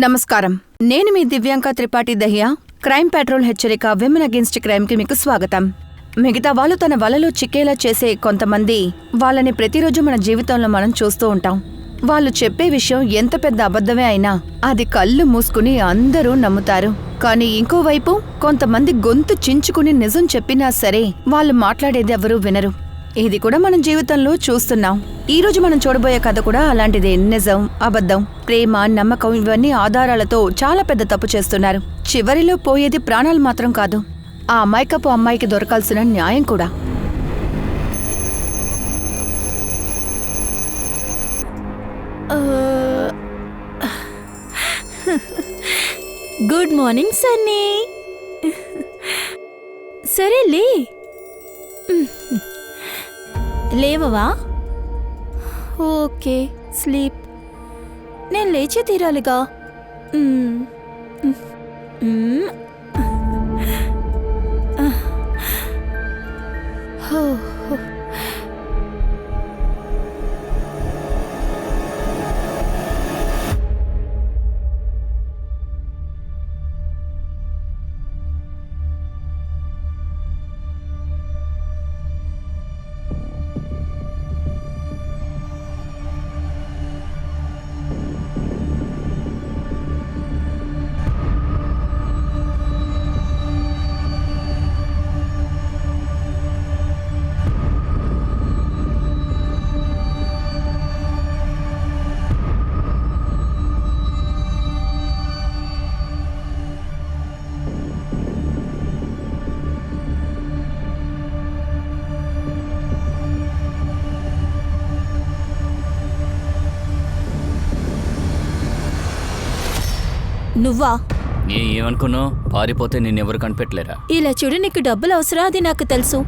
నమస్కారం. నేను మీ దివ్యాంక త్రిపాఠి దహియా. క్రైమ్ పెట్రోల్ హెచ్చరిక విమెన్ అగేన్స్ట్ క్రైమ్ కి మీకు స్వాగతం. మిగతా వాళ్ళు తన వలలో చిక్కేలా చేసే కొంతమంది వాళ్ళని ప్రతిరోజు మన జీవితంలో మనం చూస్తూ ఉంటాం. వాళ్ళు చెప్పే విషయం ఎంత పెద్ద అబద్ధమే అయినా అది కళ్ళు మూసుకుని అందరూ నమ్ముతారు. కానీ ఇంకోవైపు కొంతమంది గొంతు చించుకుని నిజం చెప్పినా సరే వాళ్ళు మాట్లాడేది ఎవరూ వినరు. ఇది కూడా మనం జీవితంలో చూస్తున్నాం. ఈ రోజు మనం చూడబోయే కథ కూడా అలాంటిదే. నిజం, అబద్ధం, ప్రేమ, నమ్మకం ఇవన్నీ ఆధారాలతో చాలా పెద్ద తప్పు చేస్తున్నారు. చివరిలో పోయేది ప్రాణాలు మాత్రం కాదు, ఆ అమాయకపు అమ్మాయికి దొరకాల్సిన న్యాయం కూడా. Good morning Sunny. సరే లేవవా? Okay, sleep. నేను లేచే తీరాలిగా. నువ్వా? ఏమనుకున్నావు? పారిపోతే నిన్నెవరు కనిపెట్టలేరా? ఇలా చూడు, నీకు డబ్బులు అవసరం, అది నాకు తెలుసు.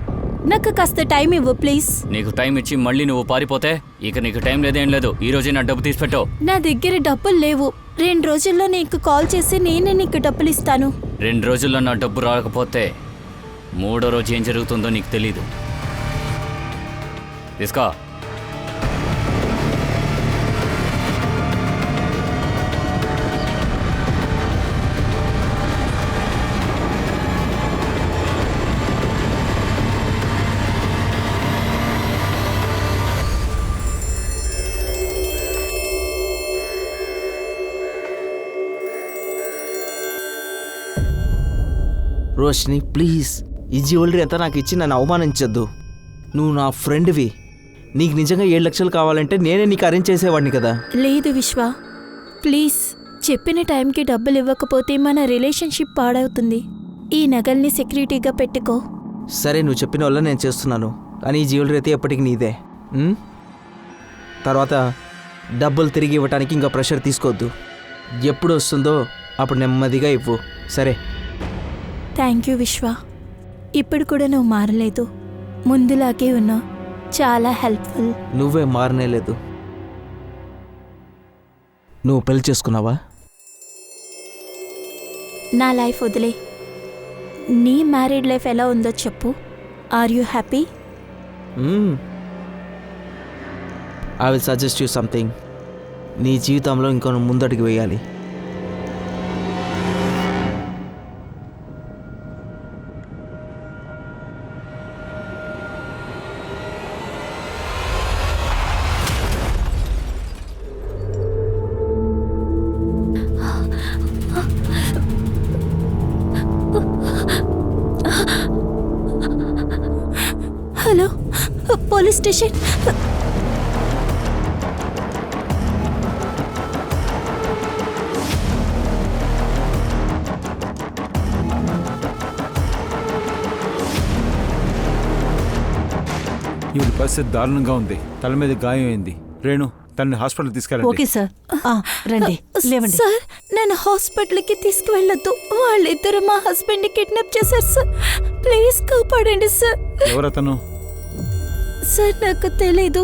నాకు కాస్త టైం ఇవ్వు ప్లీజ్. నీకు టైం ఇచ్చి మళ్ళీ నువ్వు పారిపోతే ఇక నీకు టైం లేదేం లేదు. ఈ రోజే నా డబ్బు తీసిపెట్టావు. నా దగ్గర డబ్బులు లేవు. 2 రోజుల్లో నీకు కాల్ చేసి నేనే నీకు డబ్బులు ఇస్తాను. 2 రోజుల్లో నా డబ్బు రాకపోతే 3వ రోజు ఏం జరుగుతుందో నీకు తెలీదు. తీసుకో. రోషిని ప్లీజ్, ఈ జ్యువెలరీ అంతా నాకు ఇచ్చి నన్ను అవమానించొద్దు. నువ్వు నా ఫ్రెండ్వి. నీకు నిజంగా 7 లక్షలు కావాలంటే నేనే నీకు అరేంజ్ చేసేవాడిని కదా. లేదు విశ్వ, ప్లీజ్. చెప్పిన టైంకి డబ్బులు ఇవ్వకపోతే మన రిలేషన్షిప్ పాడవుతుంది. ఈ నగల్ని సెక్యూరిటీగా పెట్టుకో. సరే, నువ్వు చెప్పిన వల్ల నేను చేస్తున్నాను. కానీ ఈ జ్యువెలరీ అయితే ఎప్పటికీ నీదే. తర్వాత డబ్బులు తిరిగి ఇవ్వటానికి ఇంకా ప్రెషర్ తీసుకోవద్దు. ఎప్పుడు వస్తుందో అప్పుడు నెమ్మదిగా ఇవ్వు, సరే? థ్యాంక్ యూ విశ్వ. ఇప్పుడు కూడా నువ్వు మారలేదు, ముందులాగే ఉన్నావు. చాలా హెల్ప్ఫుల్. నువ్వే మారనేలేదు. నువ్వు పెళ్లి చేసుకున్నావా? నా లైఫ్ వదిలే, నీ మ్యారీడ్ లైఫ్ ఎలా ఉందో చెప్పు. Are you happy? I will suggest you something. నీ జీవితంలో ఇంకొన్ని ముందడుగు వేయాలి. Hello, police station. ఈ పరిస్థితి దారుణంగా ఉంది. తల మీద గాయం అయింది. రేణు, తనని హాస్పిటల్ తీసుకెళ్ళండి. ఓకే సార్, రండి, లేవండి. సార్, నన్ను హాస్పిటల్కి తీసుకువెళ్ళొద్దు. వాళ్ళిద్దరు మా హస్బెండ్ని కిడ్నాప్ చేశారు సార్. ప్లీజ్ కాపాడండి సార్. ఎవరతను? సార్, నాకు తెలీదు.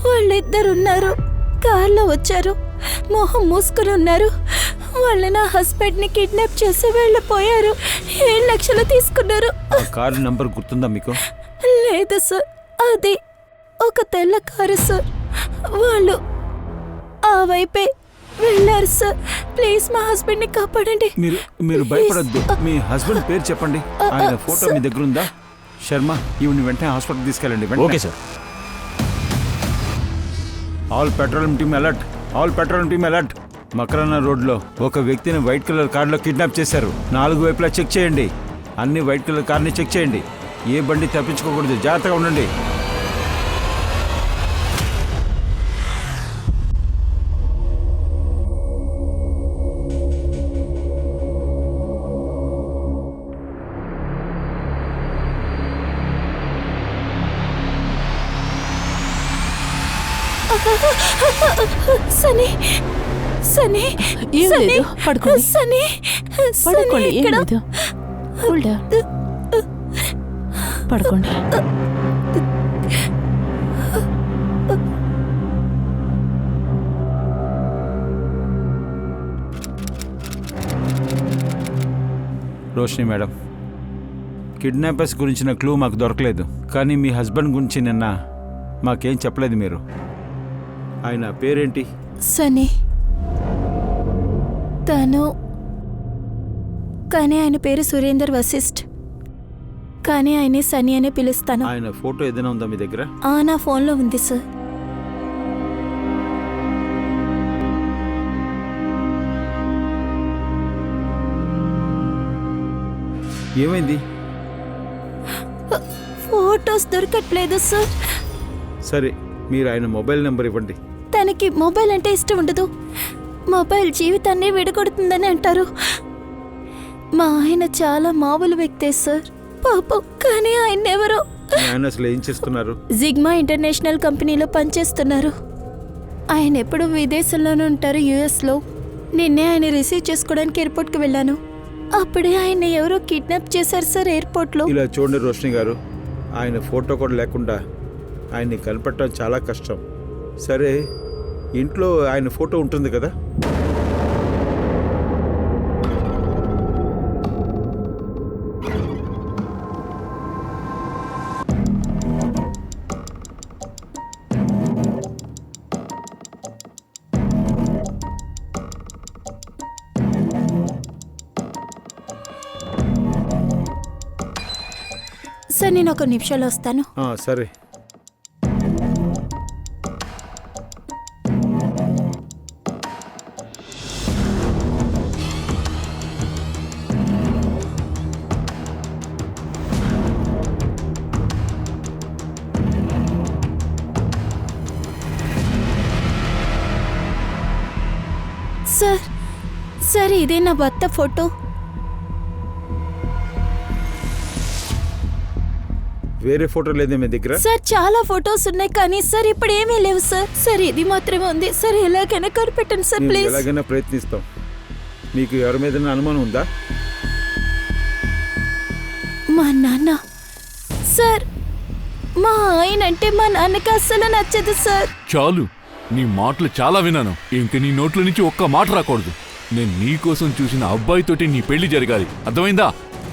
వాళ్ళిద్దరు ఉన్నారు, కార్లో వచ్చారు, మొహం మూసుకుని ఉన్నారు. వాళ్ళు నా హస్బెండ్ని కిడ్నాప్ చేసి వెళ్ళిపోయారు. 7 లక్షలు తీసుకున్నారు. కారు నంబర్ గుర్తుందా మీకు? లేదు సార్, అది ఒక తెల్ల కారు సార్. వాళ్ళు ఆ వైపే వెళ్ళారు సార్. ప్లీజ్ మా హస్బెండ్ ని కాపాడండి. మీరు భయపడద్దు. మీ హస్బెండ్ పేరు చెప్పండి. ఆయన ఫోటో మీ దగ్గర ఉందా? శర్మ, ఈవిని వెంటనే హాస్పిటల్ తీసుకెళ్ళండి. Okay sir. All petroleum team alert, all petroleum team alert. Makrana రోడ్లో ఒక వ్యక్తిని వైట్ కలర్ కార్లో కిడ్నాప్ చేశారు. 4 వైపులా చెక్ చేయండి. అన్ని వైట్ కలర్ కార్ని చెక్ చేయండి. ఏ బండి తప్పించుకోకూడదు. జాగ్రత్తగా ఉండండి. సనీ, సనీ, ఏం సనీ, లేదు, పడుకోండి. సనీ, పడుకోండి, ఏం ఇక్కడ. లేదు. Cool down. పడుకోండి. రోషిని మేడం, కిడ్నాపర్స్ గురించిన క్లూ మాకు దొరకలేదు. కానీ మీ హస్బెండ్ గురించి నిన్న మాకేం చెప్పలేదు మీరు. ఆయన పేరేంటి? సనీ. తను కానీ ఆయన పేరు సురేందర్ వశిష్ఠ్. కానీ ఆయనే సనీ అనే పిలుస్తాను. ఆయన ఫోటో ఏదైనా ఉందా మీ దగ్గర? నా ఫోన్లో ఉంది సార్. ఏమైంది? ఫోటోస్ దొరకట్లేదు సార్. సరే, మీరు ఆయన మొబైల్ నెంబర్ ఇవ్వండి. తనకి మొబైల్ అంటే ఇష్టం ఉండదు. మొబైల్ జీవితాన్ని విడగొడుతుందని అంటారు. మా ఆయన చాలా మామూలు వ్యక్తే సార్, పాపం. కానీ ఆయన ఎవరో ఆయన అసలు ఏం చేస్తున్నారు? జిగ్మా ఇంటర్నేషనల్ కంపెనీలో పనిచేస్తున్నారు. ఆయన ఎప్పుడు విదేశంలోనే ఉంటారు, యుఎస్లో. నిన్నే ఆయన రిసీవ్ చేసుకోవడానికి ఎయిర్పోర్ట్కి వెళ్ళాను. అప్పుడే ఆయన ఎవరో కిడ్నాప్ చేశారు సార్ ఎయిర్పోర్ట్లో. ఇలా చూడండి రోషిని గారు, ఆయన ఫోటో కూడా లేకుండా ఆయన్ని కనిపెట్టడం చాలా కష్టం. సరే, ఇంట్లో ఆయన ఫోటో ఉంటుంది కదా? సార్, నేను ఒక నిమిషాలు వస్తాను. సరే. సార్, సార్, ఇదే నా భర్త ఫోటో. వేరే ఫోటో లేదే మీ దగ్గర? సార్, చాలా ఫోటోస్ ఉన్నాయి కానీ సార్ ఇప్పుడు ఏమీ లేవు సార్. సార్, ఇది మాత్రమే ఉంది సార్. ఎలాగైనా కనిపెట్టండి సార్, మేము ప్లీజ్. ఎలాగైనా ప్రయత్నిస్తాం. మీకు ఎవరి మీద అనుమానం ఉందా? మా నాన్న సార్. మా ఆయన అంటే మా నాన్నకి అస్సలు నచ్చదు సార్. చాలు, నీ మాటలు చాలా విన్నాను. ఇంక నీ నోట్ల నుంచి ఒక్క మాట రాకూడదు. నేను నీ కోసం చూసిన అబ్బాయితోటి నీ పెళ్లి జరగాలి, అర్థమైందా?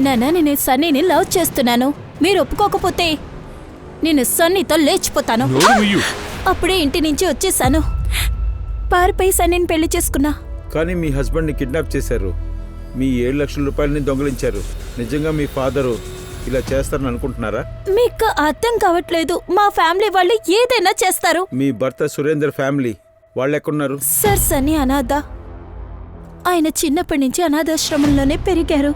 నాన్న, నేను సన్నీని లవ్ చేస్తున్నాను. మీరు ఒప్పుకోకపోతే నేను సన్నీతో లేచిపోతాను. నోరు ముయ్యు. అప్పుడే ఇంటి నుంచి వచ్చేసాను. పారిపోయి సన్నీని పెళ్లి చేసుకున్నా. కానీ మీ హస్బెండ్ని కిడ్నాప్ చేశారు. మీ 7 లక్షల రూపాయలని దొంగిలించారు. నిజంగా మీ ఫాదరు ఇలా చేస్తారని అనుకుంటున్నారా? మీకు అర్థం కావట్లేదు. మా ఫ్యామిలీ వాళ్ళు ఏదైనా చేస్తారు. మీ భర్త సురేందర్ ఫ్యామిలీ వాళ్ళు ఎక్కడున్నారు? సార్, సన్నీ అనాథ. ఆయన చిన్నప్పటి నుంచి అనాథాశ్రమంలోనే పెరిగారు.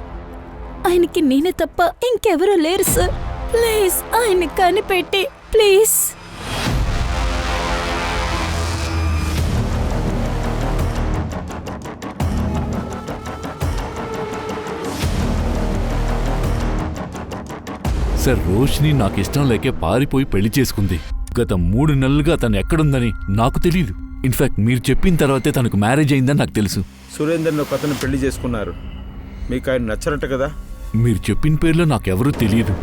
ఆయనకి నేనే తప్ప ఇంకెవరూ లేరు సార్. ప్లీజ్ ఆయన్ని కనిపెట్టి, ప్లీజ్. సార్, రోషిని నాకు ఇష్టం లేకే పారిపోయి పెళ్లి చేసుకుంది. గత 3 నెలలుగా తను ఎక్కడుందని నాకు తెలియదు. ఇన్ఫాక్ట్ మీరు చెప్పిన తర్వాతే తనకు మ్యారేజ్ అయిందని నాకు తెలుసు. సురేందర్ని ఒక అతను పెళ్లి చేసుకున్నారు. మీకు ఆయన నచ్చరట కదా? మీరు చెప్పిన పేర్లో నాకెవరూ తెలియదు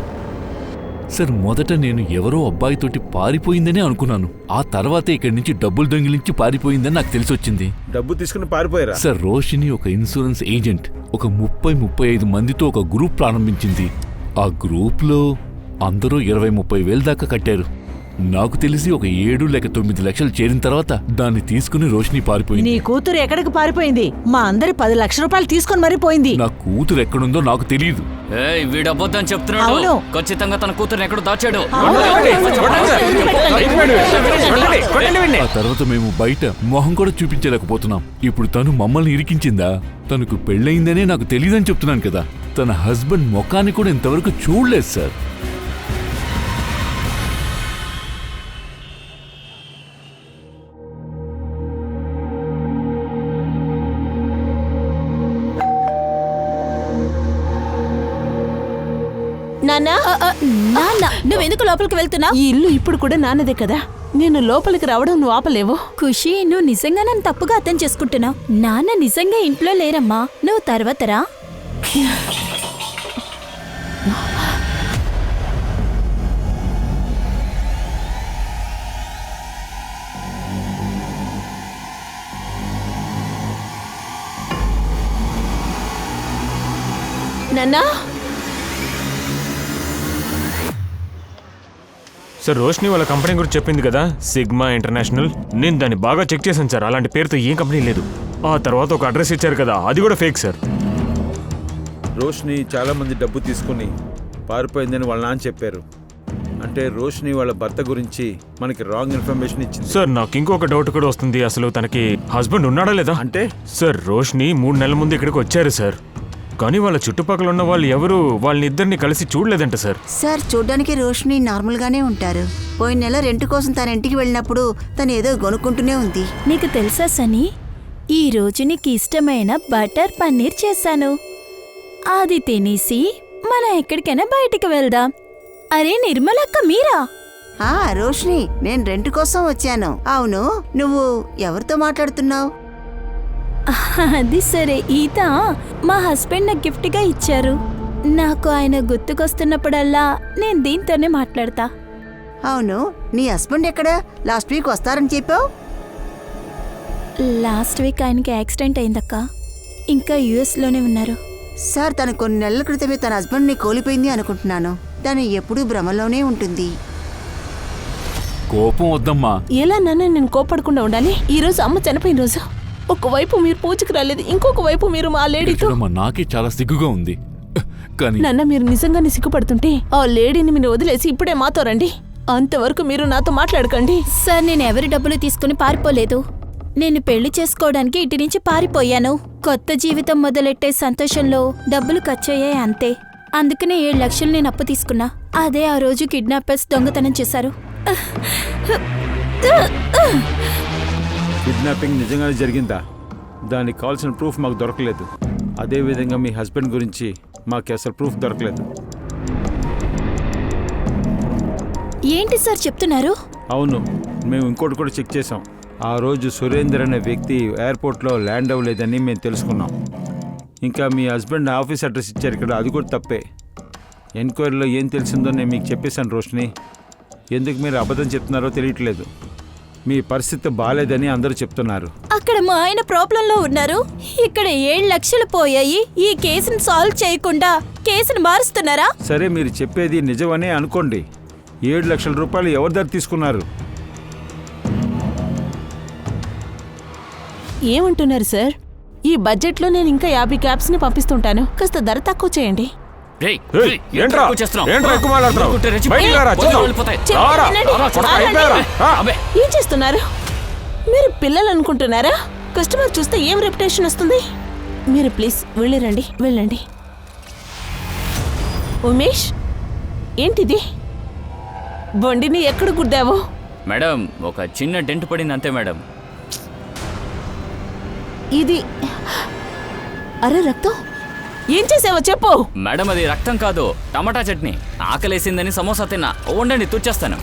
సార్. మొదట నేను ఎవరో అబ్బాయితోటి పారిపోయిందనే అనుకున్నాను. ఆ తర్వాతే ఇక్కడి నుంచి డబ్బులు దొంగిలించి పారిపోయిందని నాకు తెలిసొచ్చింది. డబ్బు తీసుకుని పారిపోయారా? సార్, రోషిని ఒక ఇన్సూరెన్స్ ఏజెంట్. ఒక 30-35 మందితో ఒక గ్రూప్ ప్రారంభించింది. ఆ గ్రూప్లో అందరూ 20-30 వేల దాకా కట్టారు. నాకు తెలిసి ఒక 7 లేక 9 లక్షలు చేరిన తర్వాత దాన్ని తీసుకుని రోషిని పారిపోయింది. నీ కూతురు ఎక్కడికి పారిపోయింది? మా అందరి 10 లక్షల రూపాయలు తీసుకొని మరీ పోయింది. నా కూతురు ఎక్కడుందో నాకు తెలియదు. ఏయ్, వీడు అబద్ధం చెప్తున్నాడు. అవును. ఖచ్చితంగా తన కూతురుని ఎక్కడ దాచాడు. ఆ తర్వాత మేము బయట మొహం కూడా చూపించలేకపోతున్నాం. ఇప్పుడు తను మమ్మల్ని ఇరికించిందా? తనకు పెళ్ళయిందనే నాకు తెలియదని చెప్తున్నాను కదా. తన హస్బెండ్ ముఖాన్ని కూడా ఇంతవరకు చూడలేదు సార్. నాన్న నాన్న నువ్వెందుకు లోపలికి వెళ్తున్నా? ఈ ఇల్లు ఇప్పుడు కూడా నాన్నదే కదా. నేను లోపలికి రావడం నువ్వు ఆపలేవు. ఖుషి, నువ్వు నిజంగా నన్ను తప్పుగా అర్థం చేసుకుంటున్నావు. నాన్న నిజంగా ఇంట్లో లేరమ్మా. నువ్వు తర్వాత రా. నాన్నా, సార్ రోషిని వాళ్ళ కంపెనీ గురించి చెప్పింది కదా, సిగ్మా ఇంటర్నేషనల్. నేను దాన్ని బాగా చెక్ చేశాను సార్. అలాంటి పేరుతో ఏం కంపెనీ లేదు. ఆ తర్వాత ఒక అడ్రస్ ఇచ్చారు కదా, అది కూడా ఫేక్ సార్. రోషిని చాలా మంది డబ్బు తీసుకుని పారిపోయిందని వాళ్ళ నాన్న చెప్పారు. అంటే రోషిని వాళ్ళ భర్త గురించి మనకి రాంగ్ ఇన్ఫర్మేషన్ ఇచ్చింది. సార్ నాకు ఇంకొక డౌట్ కూడా వస్తుంది. అసలు తనకి హస్బెండ్ ఉన్నాడా లేదా? అంటే సార్ రోషిని 3 నెలల ముందు ఇక్కడికి వచ్చారు సార్. కానీ వాళ్ళ చుట్టుపక్కల ఉన్న వాళ్ళు ఎవరు వాళ్ళనిద్దరిని కలిసి చూడలేదంట సార్. సార్, చూడ్డానికి రోషిని నార్మల్గానే ఉంటారు. పోయిన నెల రెంట్ కోసం తన ఇంటికి వెళ్ళినప్పుడు తను ఏదో కొనుక్కుంటూనే ఉంది. నీకు తెలుసా సనీ, ఈ రోజు నీకు ఇష్టమైన బటర్ పన్నీర్ చేశాను. అది తినేసి మనం ఎక్కడికైనా బయటికి వెళ్దాం. అరే నిర్మలక్క, మీరా? రోషిని, నేను రెంట్ కోసం వచ్చాను. అవును, నువ్వు ఎవరితో మాట్లాడుతున్నావు? అది సరే, ఈత మా హస్బెండ్ నాకు గిఫ్ట్గా ఇచ్చారు. నాకు ఆయన గుర్తుకొస్తున్నప్పుడల్లా నేను దీంతోనే మాట్లాడతా. అవును, నీ హస్బెండ్ ఎక్కడా? లాస్ట్ వీక్ వస్తారని చెప్పావు. లాస్ట్ వీక్ ఆయనకి యాక్సిడెంట్ అయిందక్క. ఇంకా యుఎస్లోనే ఉన్నారు. సార్, తను కొన్ని నెలల క్రితమే తన హస్బెండ్ని కోల్పోయింది అనుకుంటున్నాను. తను ఎప్పుడూ భ్రమలోనే ఉంటుంది. కోపం వద్దమ్మా. ఎలా నాన్న నేను కోపడకుండా ఉండాలి? ఈ రోజు అమ్మ చనిపోయిన రోజు. ఒకవైపు మీరు పూజకి రాలేదు, ఇంకొక వైపు మీరు మా లేడీతో. చూడమ్మా, నాకే చాలా సిగ్గుగా ఉంది. కానీ నాన్న, మీరు నిజంగానే సిగ్గుపడుతుంటే ఆ లేడీని మీరు వదిలేసి ఇప్పుడే మాతో రండి. అంతవరకు మీరు నాతో మాట్లాడకండి. సార్, నేను ఎవరి డబ్బులు తీసుకుని పారిపోలేదు. నేను పెళ్లి చేసుకోవడానికి ఇటు నుంచి పారిపోయాను. కొత్త జీవితం మొదలెట్టే సంతోషంలో డబ్బులు ఖర్చయ్యాయి అంతే. అందుకనే 7 లక్షలు నేను అప్పు తీసుకున్నా. అదే ఆ రోజు కిడ్నాపర్స్ దొంగతనం చేశారు. కిడ్నాపింగ్ నిజంగానే జరిగిందా? దానికి కావాల్సిన ప్రూఫ్ మాకు దొరకలేదు. అదేవిధంగా మీ హస్బెండ్ గురించి మాకు అసలు ప్రూఫ్ దొరకలేదు. ఏంటి సార్ చెప్తున్నారు? అవును, మేము ఇంకోటి కూడా చెక్ చేసాం. ఆ రోజు సురేందర్ అనే వ్యక్తి ఎయిర్పోర్ట్లో ల్యాండ్ అవ్వలేదని మేము తెలుసుకున్నాం. ఇంకా మీ హస్బెండ్ ఆఫీస్ అడ్రస్ ఇచ్చారు ఇక్కడ, అది కూడా తప్పే. ఎంక్వైరీలో ఏం తెలిసిందో నేను మీకు చెప్పేశాను రోషిని. ఎందుకు మీరు అబద్ధం చెప్తున్నారో తెలియట్లేదు. మీ పరిస్థితి బాగాలేదని అందరూ చెప్తున్నారు. అక్కడ మా ఆయన ప్రాబ్లంలో ఉన్నారు. ఇక్కడ 7 లక్షలు పోయాయి. ఈ కేసును సాల్వ్ చేయకుండా కేసును మారుస్తున్నారా? సరే, మీరు చెప్పేది నిజమనే అనుకోండి. 7 లక్షల రూపాయలు ఎవరి దగ్గర తీసుకున్నారు? ఏమంటున్నారు సార్? ఈ బడ్జెట్లో నేను ఇంకా 50 క్యాబ్స్ని పంపిస్తుంటాను. కాస్త ధర తక్కువ చేయండి. ఏయ్, ఏయ్, ఏయ్, ఏంట్రా ఎక్కువ చేస్తున్నావు. ఏంట్రా ఎక్కువ మాట్లాడుతున్నావు? కొట్టే రెచ్చి బయటికి రారా, పోయి చూద్దాం. వెళ్ళిపోతాయి. రారా, వినండి. రారా, కొడతా, అయిపోయారా? అబ్బే, ఏం చేస్తున్నారు? మీరు పిల్లలు అనుకుంటున్నారా? కస్టమర్ చూస్తే ఏం రెప్యుటేషన్ వస్తుంది? మీరు ప్లీజ్ వెళ్ళిరండి, వెళ్ళండి. ఉమేష్, ఏంటిది? బండిని ఎక్కడ గుద్దావు? మేడం, ఒక చిన్న డెంట్ పడింది అంతే మేడం. ఇది అరే రక్తం. ఏం చేసావో చెప్పు. మేడం, అది రక్తం కాదు, టమాటా చట్నీ. ఆకలేసిందని సమోసా తిన్నా. ఉండండి, తుచ్చేస్తాను.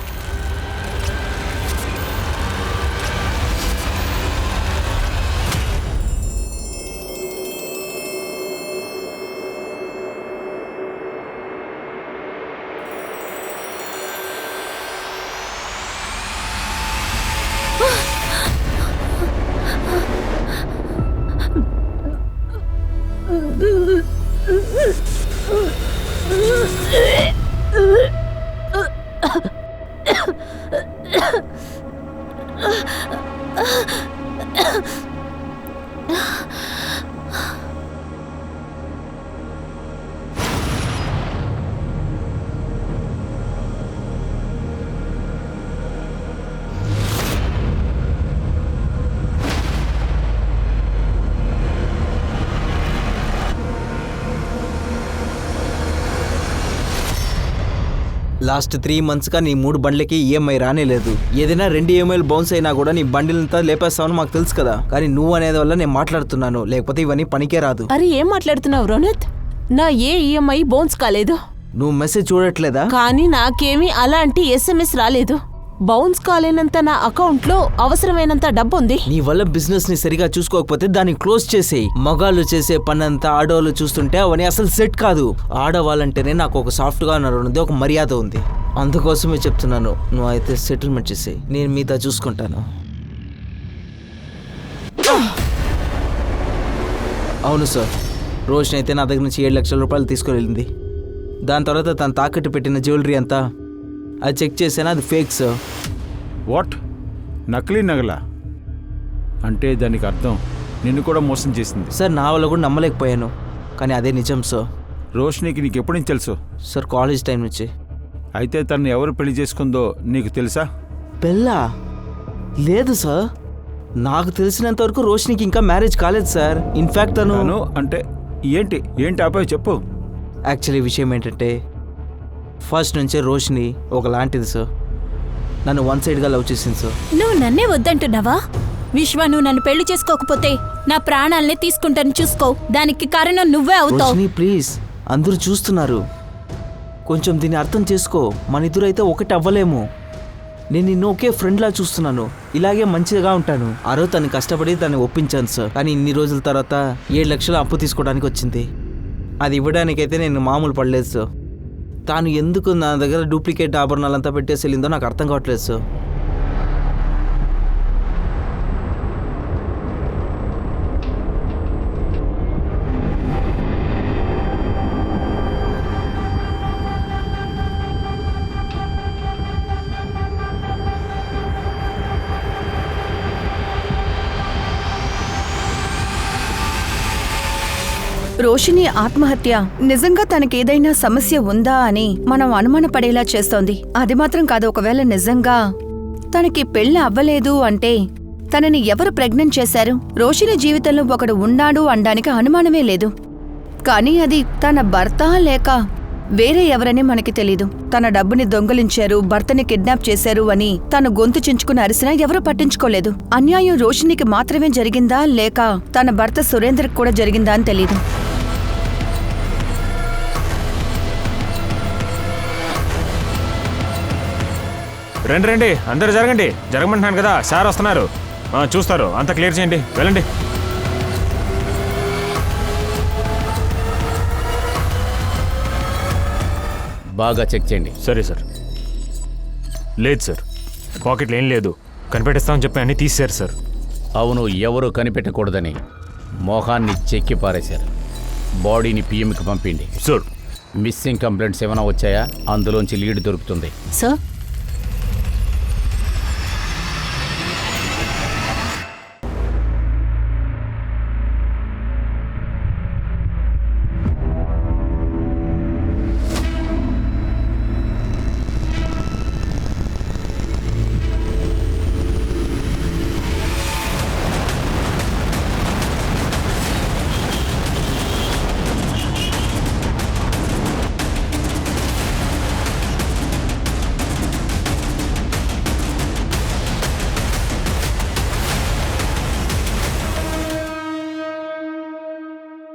లాస్ట్ 3 monthsగా నీ 3 బండ్లకి ఈఎంఐ రానేలేదు. ఏదైనా 2 ఈఎంఐలు బౌన్స్ అయినా కూడా నీ బండిలంతా లేపేస్తావని మాకు తెలుసు కదా. కానీ నువ్వు అనేది వల్ల నేను మాట్లాడుతున్నాను, లేకపోతే ఇవన్నీ పనికే రాదు. అరే ఏం మాట్లాడుతున్నావు రోనిత్? నా ఏ ఈఎంఐ బౌన్స్ కాలేదు. నువ్వు మెసేజ్ చూడట్లేదా? కానీ నాకేమీ అలాంటి ఎస్ఎంఎస్ రాలేదు. బౌన్స్ కాలేనంత నా అకౌంట్లో అవసరమైనంత డబ్బు ఉంది. నీ వల్ల బిజినెస్ ని సరిగా చూసుకోకపోతే దాన్ని క్లోజ్ చేసేయి. మగాళ్ళు చేసే పనంతా ఆడవాళ్ళు చూస్తుంటే అవన్నీ అసలు సెట్ కాదు. ఆడవాళ్ళంటేనే నాకు ఒక సాఫ్ట్ గా ఉన్నది, ఒక మర్యాద ఉంది. అందుకోసమే చెప్తున్నాను, నువ్వు అయితే సెటిల్మెంట్ చేసేయి, నేను మిగతా చూసుకుంటాను. అవును సార్, రోషన్ అయితే నా దగ్గర నుంచి 7 లక్షల రూపాయలు తీసుకుని వెళ్ళింది. దాని తర్వాత తను తాకట్టు పెట్టిన జ్యువెలరీ అంతా అది చెక్ చేసాను, అది ఫేక్ సార్. వాట్? నకిలీ నగలా? అంటే దానికి అర్థం నిన్ను కూడా మోసం చేసింది. సార్ నా వల్ల కూడా నమ్మలేకపోయాను, కానీ అదే నిజం సార్. రోషనికి నీకు ఎప్పటి నుంచి తెలుసు? సార్ కాలేజ్ టైం నుంచి. అయితే తను ఎవరు పెళ్లి చేసుకుందో నీకు తెలుసా? పెళ్ళా? లేదు సార్, నాకు తెలిసినంత వరకు రోషనికి ఇంకా మ్యారేజ్ కాలేదు సార్. ఇన్ఫ్యాక్ట్ తను అంటే ఏంటి ఆపాయి చెప్పు. యాక్చువల్లీ విషయం ఏంటంటే, ఫస్ట్ నుంచే రోషిని ఒకలాంటిది సార్. నన్ను 1 సైడ్గా లవ్ చేసింది సార్. నువ్వు నన్నే వద్దంటున్నావా? విశ్వ, నువ్వు నన్ను పెళ్లి చేసుకోకపోతే నా ప్రాణాలనే తీసుకుంటాను, చూసుకో. దానికి కారణం నువ్వే అవుతావు. రోషిని ప్లీజ్, అందరూ చూస్తున్నారు, కొంచెం దీన్ని అర్థం చేసుకో. మన ఇద్దరు అయితే ఒకటి అవ్వలేము. నేను నిన్ను ఒకే ఫ్రెండ్లా చూస్తున్నాను, ఇలాగే మంచిగా ఉంటాను. ఆ రోజు తను కష్టపడి తను ఒప్పించాను సార్. కానీ ఇన్ని రోజుల తర్వాత 7 లక్షలు అప్పు తీసుకోవడానికి వచ్చింది. అది ఇవ్వడానికైతే నేను మామూలు పడలేదు సార్. తాను ఎందుకు నా దగ్గర డూప్లికేట్ ఆభరణాలంతా పెట్టేసి వెళ్ళిందో నాకు అర్థం కావట్లేదు సార్. రోషిని ఆత్మహత్య నిజంగా తనకేదైనా సమస్య ఉందా అని మనం అనుమానపడేలా చేస్తోంది. అది మాత్రం కాదు, ఒకవేళ నిజంగా తనకి పెళ్లి అవ్వలేదు అంటే తనని ఎవరు ప్రెగ్నెంట్ చేశారు? రోషిని జీవితంలో ఒకడు ఉన్నాడు అనడానికి అనుమానమే లేదు. కానీ అది తన భర్త లేక వేరే ఎవరని మనకి తెలీదు. తన డబ్బుని దొంగలించారు, భర్తని కిడ్నాప్ చేశారు అని తను గొంతు చించుకుని అరిసినా ఎవరూ పట్టించుకోలేదు. అన్యాయం రోషినికి మాత్రమే జరిగిందా లేక తన భర్త సురేందర్కి కూడా జరిగిందా అని తెలీదు. రండి అందరు జరగమంటున్నాను కదా, సార్ వస్తున్నారు, చూస్తారు, అంతా క్లియర్ చేయండి, వెళ్ళండి. బాగా చెక్ చేయండి. సరే సార్. లేదు సార్, పాకెట్లో ఏం లేదు, కనిపెట్టిస్తామని చెప్పి అన్నీ తీసేశారు సార్. అవును, ఎవరు కనిపెట్టకూడదని మోహాన్ని చెక్కి పారేశారు. బాడీని పిఎంకి పంపిండి. సార్. మిస్సింగ్ కంప్లైంట్స్ ఏమైనా వచ్చాయా? అందులోంచి లీడ్ దొరుకుతుంది. సార్